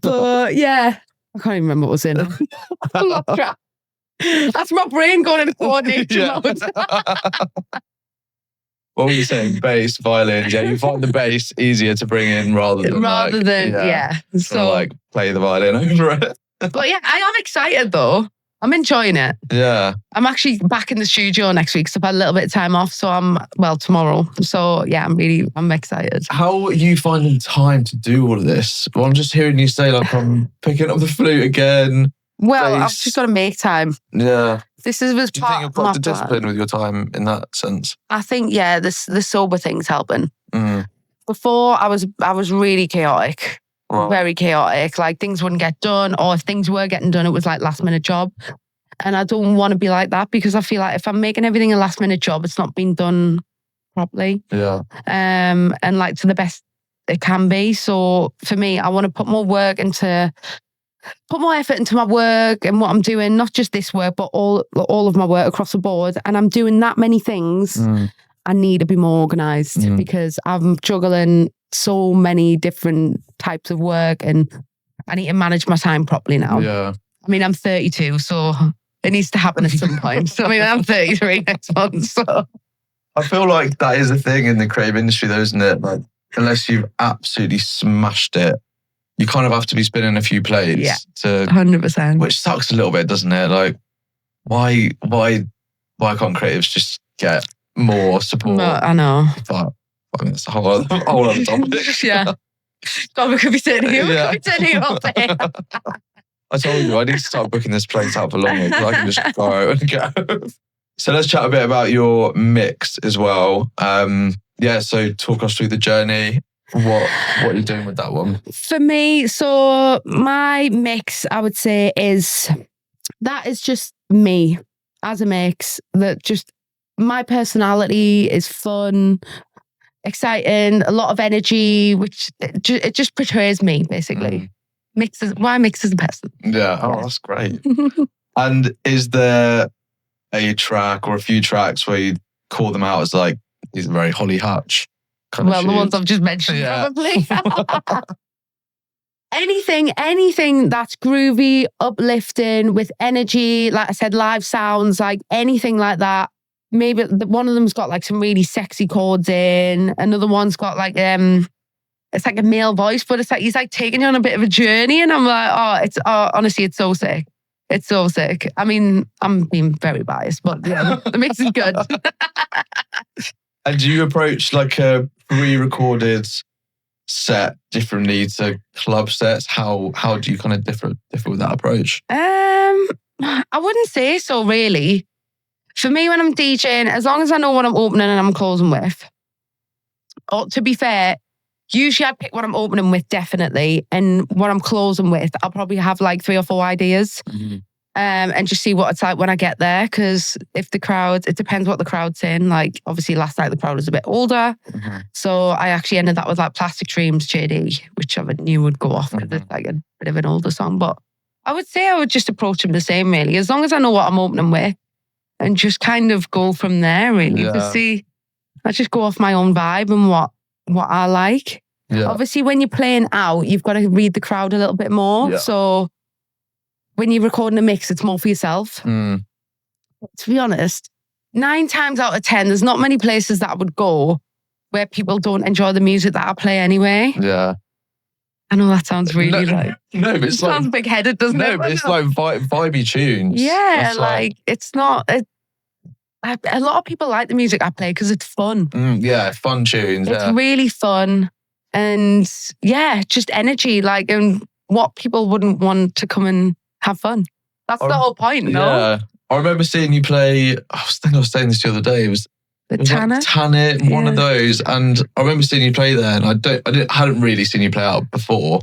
But yeah, I can't even remember what was in it. I'm not track. That's my brain going into coordination mode. What were you saying? Bass, violin. Yeah, you find the bass easier to bring in rather than So like play the violin over it. But yeah, I am excited though. I'm enjoying it. Yeah. I'm actually back in the studio next week, so I've had a little bit of time off. So tomorrow. So yeah, I'm excited. How are you finding time to do all of this? Well, I'm just hearing you say like I'm picking up the flute again. Well, I've just got to make time. Yeah. This is Do you think you've got the discipline with your time in that sense? I think, yeah, the sober thing's helping. Mm. Before, I was really chaotic. Right. Very chaotic. Like things wouldn't get done, or if things were getting done, it was like last minute job. And I don't want to be like that because I feel like if I'm making everything a last minute job, it's not being done properly. Yeah. And like to the best it can be. So for me, I want to put more effort into my work and what I'm doing, not just this work, but all of my work across the board. And I'm doing that many things. I need to be more organised because I'm juggling so many different types of work and I need to manage my time properly now. Yeah. I mean, I'm 32, so it needs to happen at some point. So I mean, I'm 33 next month. So I feel like that is a thing in the creative industry though, isn't it? Like, unless you've absolutely smashed it, you kind of have to be spinning a few plates to 100%. Which sucks a little bit, doesn't it? Like, why can't creatives just get more support? No, I know. But I mean, it's a whole other topic. Yeah. God, we could be sitting here. We could be sitting here all day. I told you, I need to start booking this place out for longer because I can just go and go. So let's chat a bit about your mix as well. So talk us through the journey. What are you doing with that one? For me, so my mix, I would say, is just me as a mix. That just my personality is fun, exciting, a lot of energy, which it just portrays me basically. Why mix as a person? Yeah. Oh, that's great. And is there a track or a few tracks where you call them out as like these are very Holly Hutch? The ones I've just mentioned, probably. Anything that's groovy, uplifting, with energy, like I said, live sounds, like anything like that. Maybe one of them's got like some really sexy chords in. Another one's got like it's like a male voice, but it's like he's like taking you on a bit of a journey, and I'm like, honestly, it's so sick. It's so sick. I mean, I'm being very biased, but yeah, the mix is good. And do you approach like a pre-recorded set differently to club sets? How do you kind of differ with that approach? I wouldn't say so, really. For me, when I'm DJing, as long as I know what I'm opening and I'm closing with, or to be fair, usually I pick what I'm opening with, definitely, and what I'm closing with, I'll probably have like 3 or 4 ideas. And just see what it's like when I get there. Because if the crowd, it depends what the crowd's in. Like, obviously, last night the crowd was a bit older. So I actually ended that with like Plastic Dreams, JD, which I knew would go off because it's like a bit of an older song. But I would say I would just approach them the same, really. As long as I know what I'm opening with and just kind of go from there, really. To see, I just go off my own vibe and what I like. Yeah. Obviously, when you're playing out, you've got to read the crowd a little bit more. Yeah. So when you're recording a mix, it's more for yourself. Mm. To be honest, 9 times out of 10, there's not many places that I would go where people don't enjoy the music that I play anyway. Yeah. I know that sounds really No, but it it's sounds like big-headed, doesn't it? no, but it's like vibey tunes. Yeah, It's like it's not. A lot of people like the music I play because it's fun. yeah, fun tunes. It's Yeah. really fun, and yeah, just energy. Like, and what people wouldn't want to come and have fun. That's the whole point, no? Yeah. I remember seeing you play. I was saying this the other day. It was Tanner. like Tanner, one of those. And I remember seeing you play there, and hadn't really seen you play out before.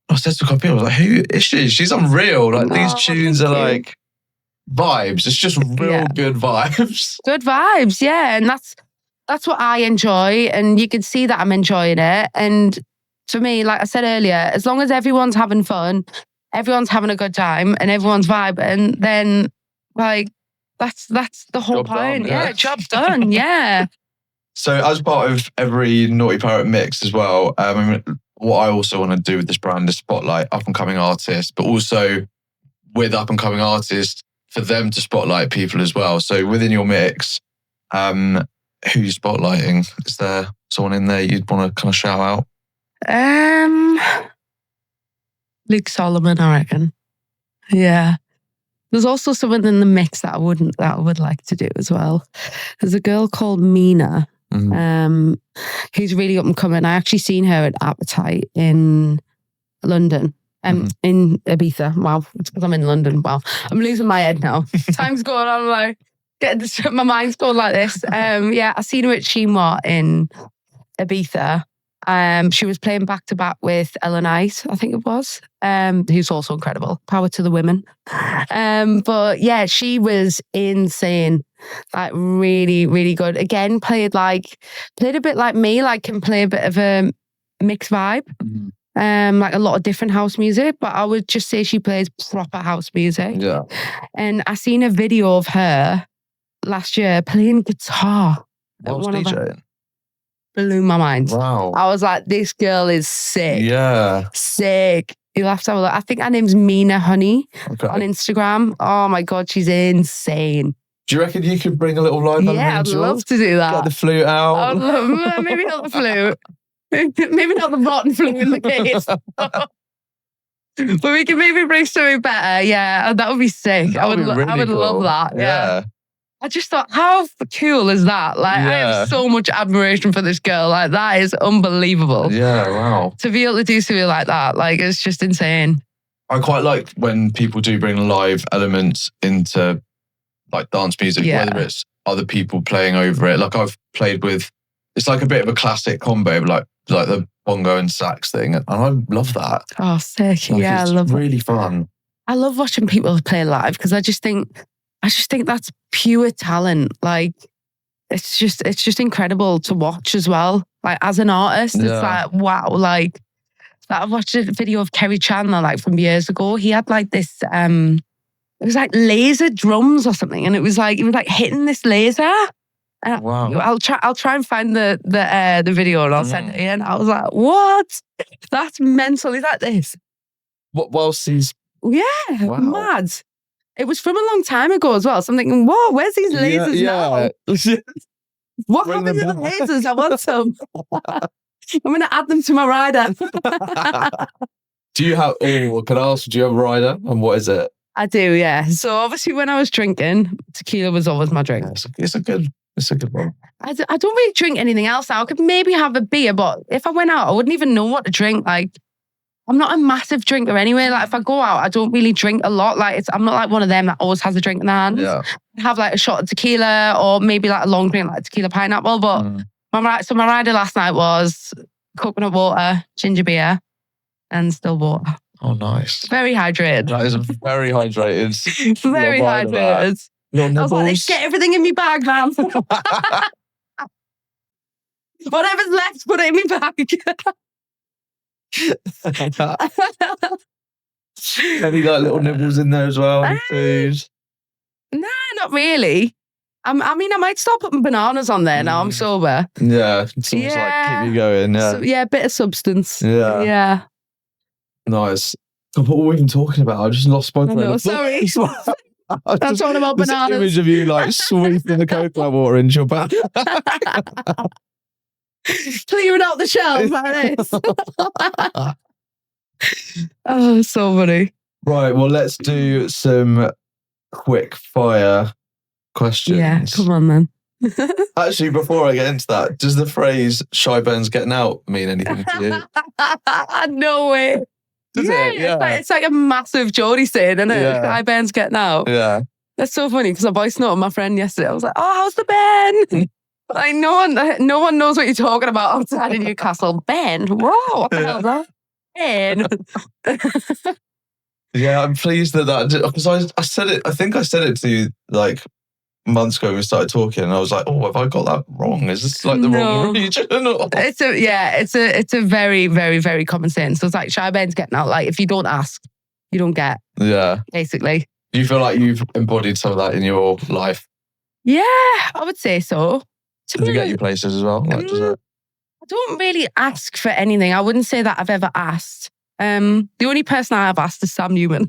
I said to a couple of people, I was like, "Who is she? She's unreal. Like these tunes are like vibes. It's just real good vibes. Good vibes, yeah. And that's what I enjoy, and you can see that I'm enjoying it. And for me, like I said earlier, as long as everyone's having fun, everyone's having a good time, and everyone's vibing, then like that's the whole Job point. done, yeah. Yeah, job's done. Yeah. So as part of every Naughty Parrot mix as well, what I also want to do with this brand is spotlight up and coming artists, but also with up and coming artists for them to spotlight people as well. So within your mix, who are you spotlighting? Is there someone in there you'd want to kind of shout out? Luke Solomon, I reckon. Yeah. There's also someone in the mix that I would like to do as well. There's a girl called Mina, who's really up and coming. I actually seen her at Appetite in London, in Ibiza. Wow, it's because I'm in London. Wow, I'm losing my head now. Time's going on, like my mind's going like this. Yeah, I seen her at Chinois in Ibiza. She was playing back to back with Ella Knight, I think it was, who's also incredible. Power to the women. But yeah, she was insane. Like really, really good. Again, played a bit like me, like can play a bit of a mixed vibe. Like a lot of different house music, but I would just say she plays proper house music. Yeah. And I seen a video of her last year playing guitar. Whilst DJing. Blew my mind. Wow. I was like, this girl is sick. Yeah. Sick. You'll have to have a look. I think her name's Mina Honey on Instagram. Oh my God, she's insane. Do you reckon you could bring a little live Yeah, I'd love to do that. Get the flute out. I'd love, maybe not the flute. Maybe not the rotten flute in the case. But we can maybe bring something better. Yeah, that would be sick. I would love that. Yeah. I just thought, how cool is that? Like, I have so much admiration for this girl. Like, that is unbelievable. Yeah, wow. To be able to do something like that, like, it's just insane. I quite like when people do bring live elements into like dance music, whether it's other people playing over it. Like I've played with, it's like a bit of a classic combo, like the bongo and sax thing. And I love that. Oh, sick. Like, yeah, I it's love really fun. I love watching people play live because I just think that's pure talent. Like it's just incredible to watch as well. Like as an artist, it's like, wow. Like I watched a video of Kerry Chandler like from years ago. He had like this, it was like laser drums or something. And it was like hitting this laser. Wow. I'll try and find the video and I'll send it in. I was like, what? That's mental. Is that this? What, whilst he's... Yeah, mad. It was from a long time ago as well. So I'm thinking, whoa, where's these lasers now? What happened to the lasers? I want some. I'm going to add them to my rider. Do you have, can I ask, do you have a rider? And what is it? I do, yeah. So obviously when I was drinking, tequila was always my drink. It's a good one. I don't really drink anything else now. I could maybe have a beer, but if I went out, I wouldn't even know what to drink. Like, I'm not a massive drinker anyway. Like, if I go out, I don't really drink a lot. Like, I'm not like one of them that always has a drink in their hand. Yeah. I'd have like a shot of tequila or maybe like a long drink, like tequila pineapple. But my rider last night was coconut water, ginger beer, and still water. Oh, nice. Very hydrated. That is very hydrated. Very hydrated. I was like, get everything in my bag, man. Whatever's left, put it in my bag. Any like little nibbles in there as well? Any food? Nah, not really. I mean, I might start putting bananas on there now I'm sober. Yeah. It's almost like keep you going. Yeah. So, yeah, a bit of substance. Yeah. Yeah. Nice. What were we even talking about? I just lost my train of thought. Sorry. I'm talking about bananas. This image of you like sweeping the coconut water into your bath. Clearing out the shelves like this. Oh, so funny. Right, well, let's do some quick fire questions. Yeah, come on, man. Actually, before I get into that, does the phrase "shy Ben's getting out" mean anything to you? No way. Does it? Yeah. It's like a massive Geordie saying, isn't it? Yeah. Shy Ben's getting out. Yeah. That's so funny because I voice noted my friend yesterday. I was like, "Oh, how's the Ben?" Like no one knows what you're talking about outside of Newcastle. Ben, whoa, what the hell is that? Ben. Yeah, I'm pleased that because I said it. I think I said it to you like months ago when we started talking, and I was like, "Oh, have I got that wrong? Is this like the wrong region?" It's a very, very, very common saying. So it's like shy Ben's getting out. Like if you don't ask, you don't get. Yeah. Basically. Do you feel like you've embodied some of that in your life? Yeah, I would say so. Does it get you places as well? Like, I don't really ask for anything. I wouldn't say that I've ever asked. The only person I have asked is Sam Newman.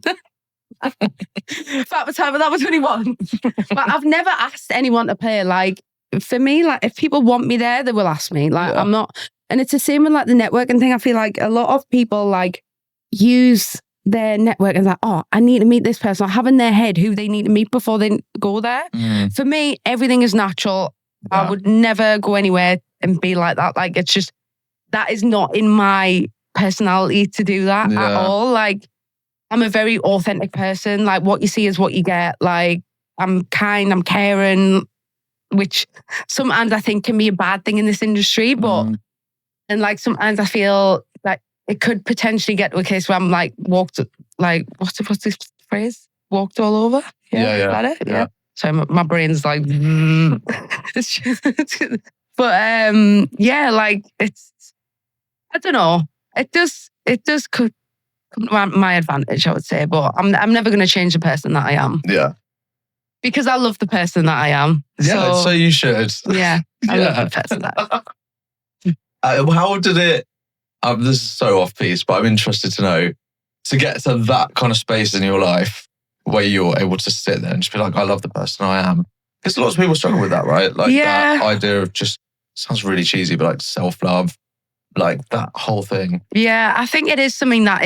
At the time, but that was only one. But I've never asked anyone to play. Like for me, like if people want me there, they will ask me. Like I'm not, and it's the same with like the networking thing. I feel like a lot of people like use their network and like, oh, I need to meet this person. I have in their head who they need to meet before they go there. For me, everything is natural. Yeah. I would never go anywhere and be like that. Like it's just that is not in my personality to do that at all. Like I'm a very authentic person. Like what you see is what you get. Like I'm kind, I'm caring, which sometimes I think can be a bad thing in this industry. But and like sometimes I feel like it could potentially get to a case where I'm like what's this phrase? Walked all over? Yeah. Is that it? Yeah. So my brain's like, but like it's, I don't know. It does come to my advantage, I would say, but I'm never going to change the person that I am. Yeah. Because I love the person that I am. Yeah, so you should. Yeah, I love the person that I am. How did it, this is so off piece, but I'm interested to know, to get to that kind of space in your life where you're able to sit there and just be like, I love the person I am. Because lots of people struggle with that, right? Like that idea of just, sounds really cheesy, but like self-love, like that whole thing. Yeah, I think it is something that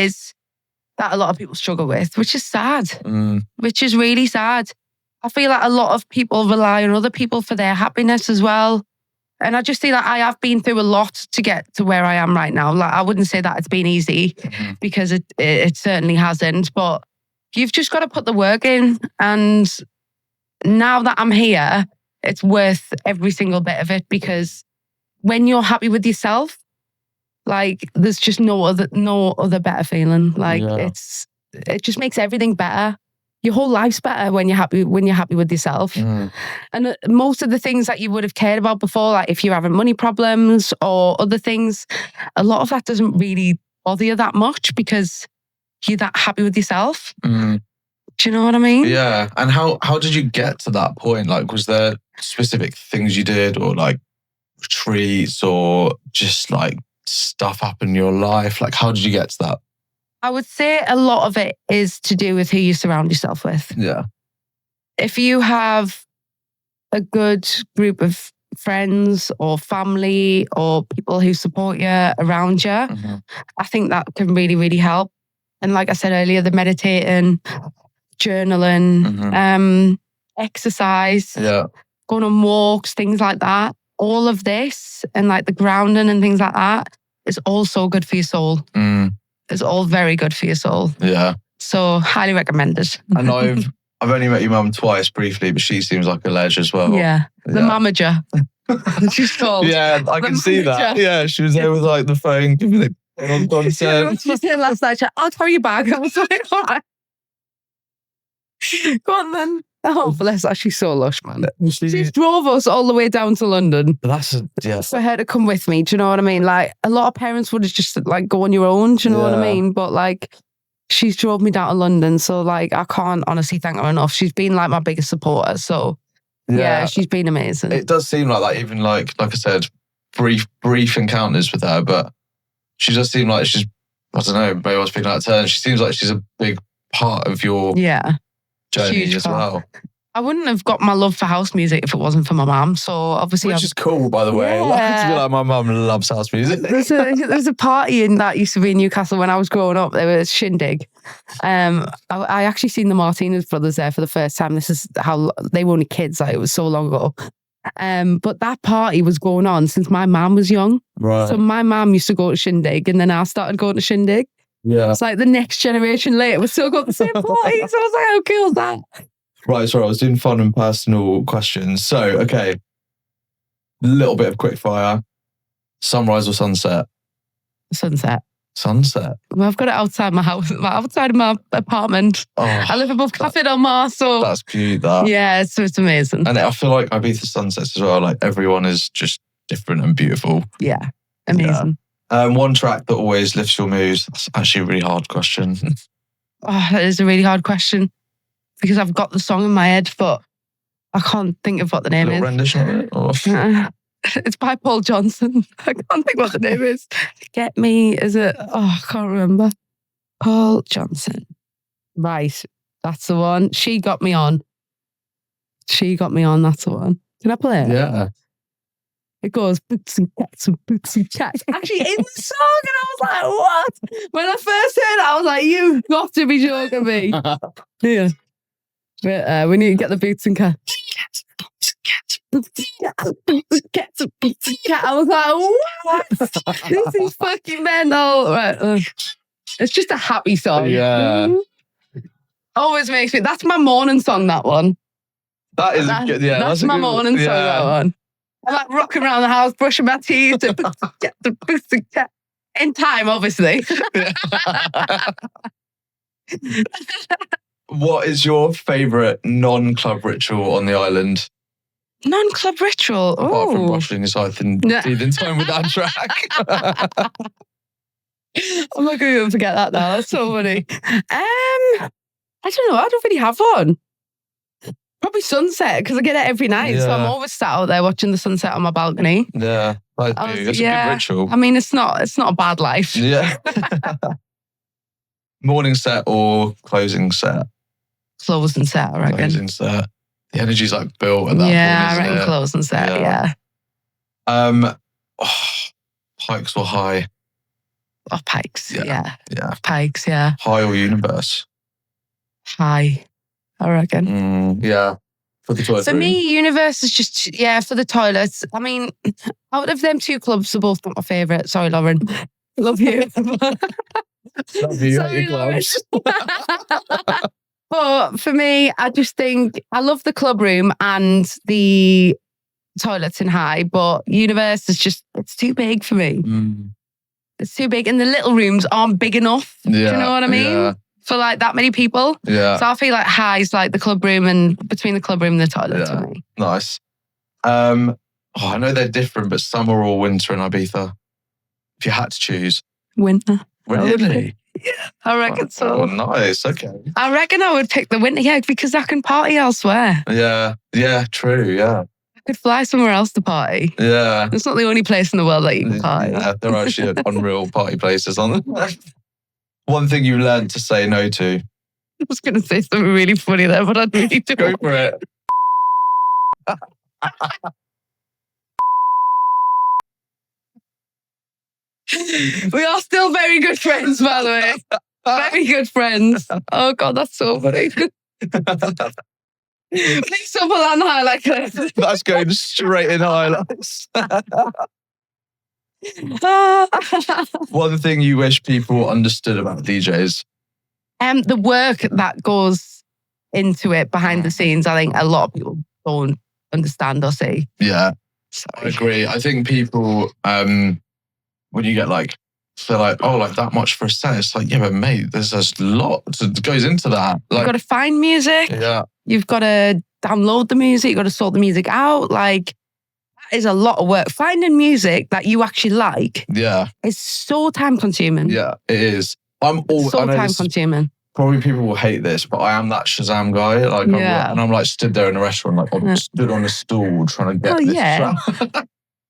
a lot of people struggle with, which is sad, which is really sad. I feel like a lot of people rely on other people for their happiness as well. And I just feel like I have been through a lot to get to where I am right now. Like I wouldn't say that it's been easy because it certainly hasn't, but you've just got to put the work in. And now that I'm here, it's worth every single bit of it, because when you're happy with yourself, like there's just no other better feeling. Like it just makes everything better. Your whole life's better when you're happy with yourself. And most of the things that you would have cared about before, like if you're having money problems or other things, a lot of that doesn't really bother you that much because you're that happy with yourself. Do you know what I mean? Yeah. And how did you get to that point? Like, was there specific things you did, or like retreats, or just like stuff up in your life? Like, how did you get to that? I would say a lot of it is to do with who you surround yourself with. Yeah. If you have a good group of friends or family or people who support you around you, I think that can really, really help. And like I said earlier, the meditating, journaling, exercise, going on walks, things like that. All of this and like the grounding and things like that is also good for your soul. It's all very good for your soul. Yeah. So highly recommended. And I've only met your mum twice briefly, but she seems like a ledge as well. Yeah. The mamager. She's called. Yeah, I can see that. Yeah, she was there with like the phone, giving it on set. She said last night, I'll carry you back. I was like, all right. Go on then. Oh, bless her. She's so lush, man. She drove us all the way down to London. For her to come with me. Do you know what I mean? Like, a lot of parents would have just like go on your own. Do you know what I mean? But like, she's drove me down to London. So like, I can't honestly thank her enough. She's been like my biggest supporter. So Yeah, she's been amazing. It does seem like that, even like I said, brief encounters with her, but she does seem like she's, I don't know, maybe I was speaking out of turn. She seems like she's a big part of your journey huge as part. well. I wouldn't have got my love for house music if it wasn't for my mum. So obviously, Which is cool, by the way. Yeah. To be like, my mum loves house music. There's a party in that used to be in Newcastle when I was growing up. There was Shindig. I actually seen the Martinez brothers there for the first time. This is how they were only kids. Like, it was so long ago. But that party was going on since my mum was young. Right. So my mum used to go to Shindig, and then I started going to Shindig. Yeah. It's like the next generation later, we still got the same party. So I was like, how cool is that? Right, sorry, I was doing fun and personal questions. So, okay, little bit of quick fire. Sunrise or sunset? Sunset. Sunset. Well, I've got it outside my house, outside of my apartment. Oh, I live above Café Del Mar, so that's cute. That. yeah, it's amazing. And I feel like Ibiza sunsets as well. Like everyone is just different and beautiful. Yeah, amazing. Yeah. One track that always lifts your mood. That's actually a really hard question. Oh, that is a really hard question because I've got the song in my head, but I can't think of what the name is. Rendition of it? Or? It's by Paul Johnson. I can't think what the name is. Get Me, is it? Oh, I can't remember. Paul Johnson. Right, that's the one. She Got Me On. She Got Me On, that's the one. Can I play it? Yeah. It goes, boots and cats and boots and cats. Actually, in the song, and I was like, what? When I first heard it, I was like, you've got to be joking me. Yeah. But, we need to get the boots and cats. I was like, what? This is fucking mental. Right. It's just a happy song. Yeah. Always makes me, that's my morning song, that one. That is good. Yeah, that's my morning song, that one. I'm like rocking around the house, brushing my teeth, in time, obviously. What is your favourite non-club ritual on the island? Non-club ritual. Apart from Oh. brushing your teeth and feeding time with that track. I'm not going to forget that now. That's so funny. I don't know. I don't really have one. Probably sunset because I get it every night. So I'm Yeah. always sat out there watching the sunset on my balcony. Yeah, I do. It's a good ritual. I mean, it's not a bad life. Yeah. Morning set or closing set? Closing set, I reckon. Closing set. The energy's like built at that Yeah, point. I reckon closing set. Yeah. Pikes or High? Oh, Pikes. Yeah. Yeah. Pikes. Yeah. High or UNVRS? High, I reckon. Yeah. For the toilet. For me, UNVRS is just, for the toilets. I mean, out of them two clubs, they're both not my favourite. Sorry, Lauren. Love you. Love you. Sorry, Your clubs. But for me, I just think I love the club room and the toilets in High, but UNVRS is just, it's too big for me. It's too big and the little rooms aren't big enough. Do you know what I mean? Yeah. For like that many people. Yeah. So I feel like High's like the club room and between the club room and the toilets for me. Nice. I know they're different, but summer or winter in Ibiza? If you had to choose. Winter. Really? Yeah, I reckon so. Oh, nice. Okay. I reckon I would pick the winter, because I can party elsewhere. Yeah. Yeah, true. Yeah. I could fly somewhere else to party. Yeah. It's not the only place in the world that you can party. Yeah, there are actually unreal party places on there. One thing you learned to say no to. I was going to say something really funny there, but I really do. Go for it. We are still very good friends, by the way. Very good friends. Oh, God, that's so funny. Please don't put that on the highlight clip. That's going straight in highlights. One thing you wish people understood about DJs? The work that goes into it behind the scenes, I think a lot of people don't understand or see. Yeah, Sorry. I agree. I think people, when you get feel like, oh, like that much for a set, it's like, yeah, but mate, there's a lot that goes into that. Like, You've got to find music. Yeah. You've got to download the music. You've got to sort the music out. Like, that is a lot of work. Finding music that you actually like Yeah. is so time consuming. Yeah, it is. I'm all So time consuming. probably people will hate this, but I am that Shazam guy. Like, I'm like stood there in a restaurant, like I'm stood on a stool trying to get this track.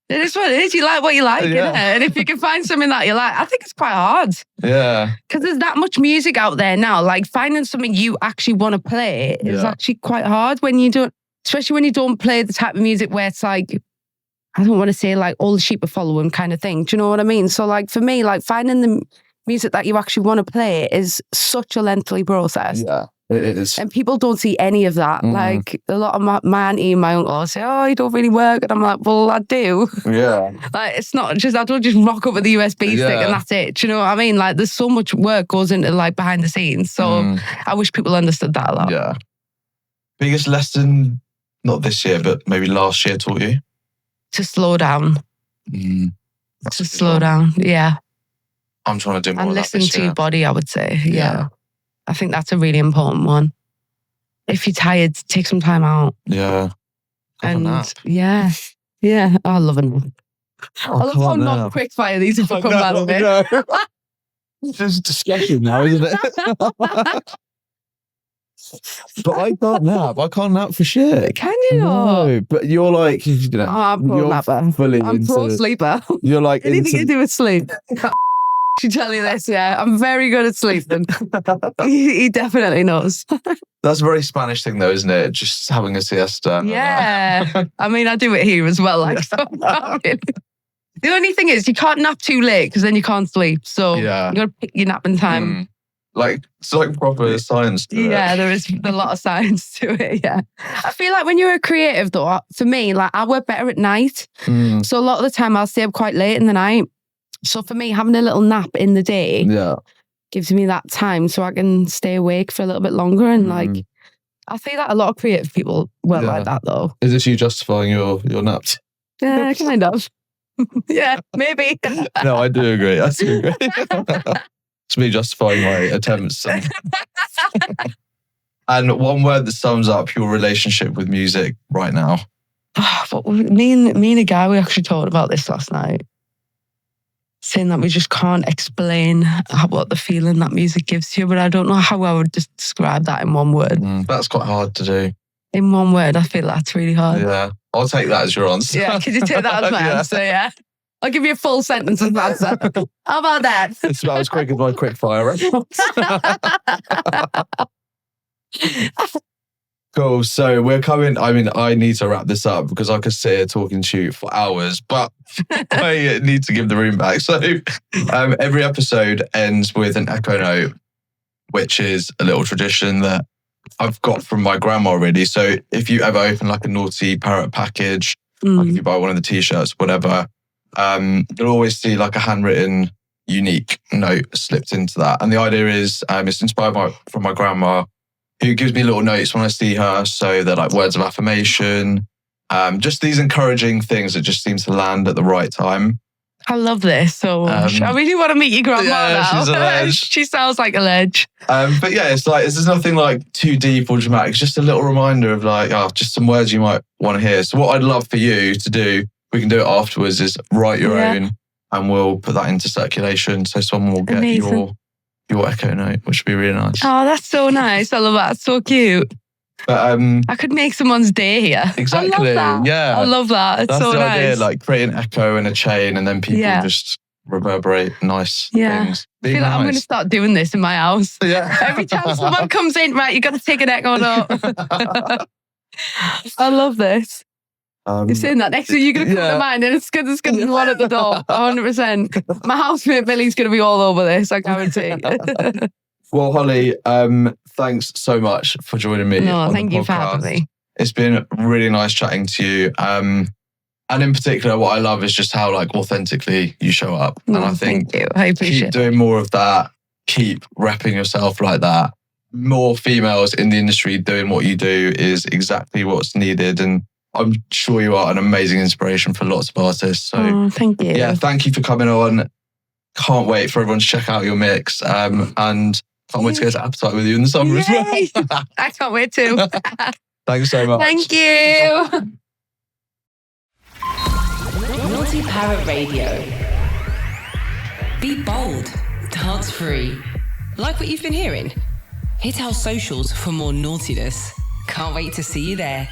It is what it is. You like what you like, innit? And if you can find something that you like, I think it's quite hard. Yeah. Because there's that much music out there now. Like finding something you actually want to play is actually quite hard when you don't, especially when you don't play the type of music where it's like, I don't want to say like all the sheep are following kind of thing. Do you know what I mean? So like for me, like finding the music that you actually want to play is such a lengthy process. Yeah. It is. And people don't see any of that. Like a lot of my auntie and my uncle say, oh, you don't really work. And I'm like, well, I do. Yeah. Like it's not just, I don't just rock up with the USB stick and that's it. Do you know what I mean? Like there's so much work goes into like behind the scenes. So I wish people understood that a lot. Yeah. Biggest lesson, not this year, but maybe last year taught you? To slow down. To slow down. Yeah. I'm trying to do more and of that listen this to year. your body, I would say. Yeah. I think that's a really important one. If you're tired, take some time out. Yeah. And yeah. I love a nap. I love how not quick fire these have come out of it. It's just discussion now, isn't it? But I can't nap. I can't nap for shit. Can you not? No, but you're like, you know, I'm pro you're napper. fully I'm into, pro sleeper. You're like anything to do with sleep. Should tell you this, yeah. I'm very good at sleeping. he definitely knows. That's a very Spanish thing though, isn't it? Just having a siesta. Yeah. I mean, I do it here as well. Like, so the only thing is you can't nap too late because then you can't sleep. So you got to pick your napping time. Like, it's like proper science to it. Yeah, there is a lot of science to it, yeah. I feel like when you're a creative though, for me, like I work better at night. So a lot of the time I'll stay up quite late in the night. So for me, having a little nap in the day gives me that time so I can stay awake for a little bit longer. And like, I feel that a lot of creative people work like that though. Is this you justifying your naps? Yeah, kind of. Yeah, maybe. No, I do agree. I do agree. It's me justifying my attempts. And one word that sums up your relationship with music right now. Me and a guy, we actually talked about this last night. Saying that we just can't explain what the feeling that music gives you, but I don't know how I would just describe that in one word. That's quite hard to do. In one word, I feel that's really hard. Yeah, I'll take that as your answer. Yeah, could you take that as my answer? Yeah, I'll give you a full sentence as an answer. How about that? It's about as quick as my quick fire response. Cool. So we're coming. I mean, I need to wrap this up because I could sit here talking to you for hours, but I need to give the room back. So every episode ends with an echo note, which is a little tradition that I've got from my grandma already. So if you ever open like a Naughty Parrot package, like if you buy one of the t-shirts, whatever, you'll always see like a handwritten, unique note slipped into that. And the idea is it's inspired from my grandma, who gives me little notes when I see her. So they're like words of affirmation, just these encouraging things that just seem to land at the right time. I love this so much. I really want to meet your grandma now. She's a ledge. She sounds like a ledge. But yeah, it's like, there's nothing like too deep or dramatic. It's just a little reminder of like, just some words you might want to hear. So what I'd love for you to do, we can do it afterwards, is write your own and we'll put that into circulation. So someone will get your echo note, which would be really nice. Oh, that's so nice. I love that. It's so cute. But I could make someone's day here. Exactly. I love that. Yeah. I love that. It's That's so the nice. idea, like create an echo and a chain and then people just reverberate nice things. I feel like I'm going to start doing this in my house. Yeah. Every time someone comes in, right, you got to take an echo note. I love this. You're saying that next week you're going to come to mine and it's going to be one at the door, 100%. My housemate Billy's going to be all over this, I guarantee. Well, Holly, thanks so much for joining me. No, thank you for having me. It's been really nice chatting to you. And in particular, what I love is just how like authentically you show up. And I think thank you. I appreciate keep doing more of that. Keep repping yourself like that. More females in the industry doing what you do is exactly what's needed. And I'm sure you are an amazing inspiration for lots of artists. So thank you. Yeah, thank you for coming on. Can't wait for everyone to check out your mix. And can't wait to go to Appetite with you in the summer as well. I can't wait to. Thanks so much. Thank you. Naughty Parrot Radio. Be bold. Dance free. Like what you've been hearing? Hit our socials for more naughtiness. Can't wait to see you there.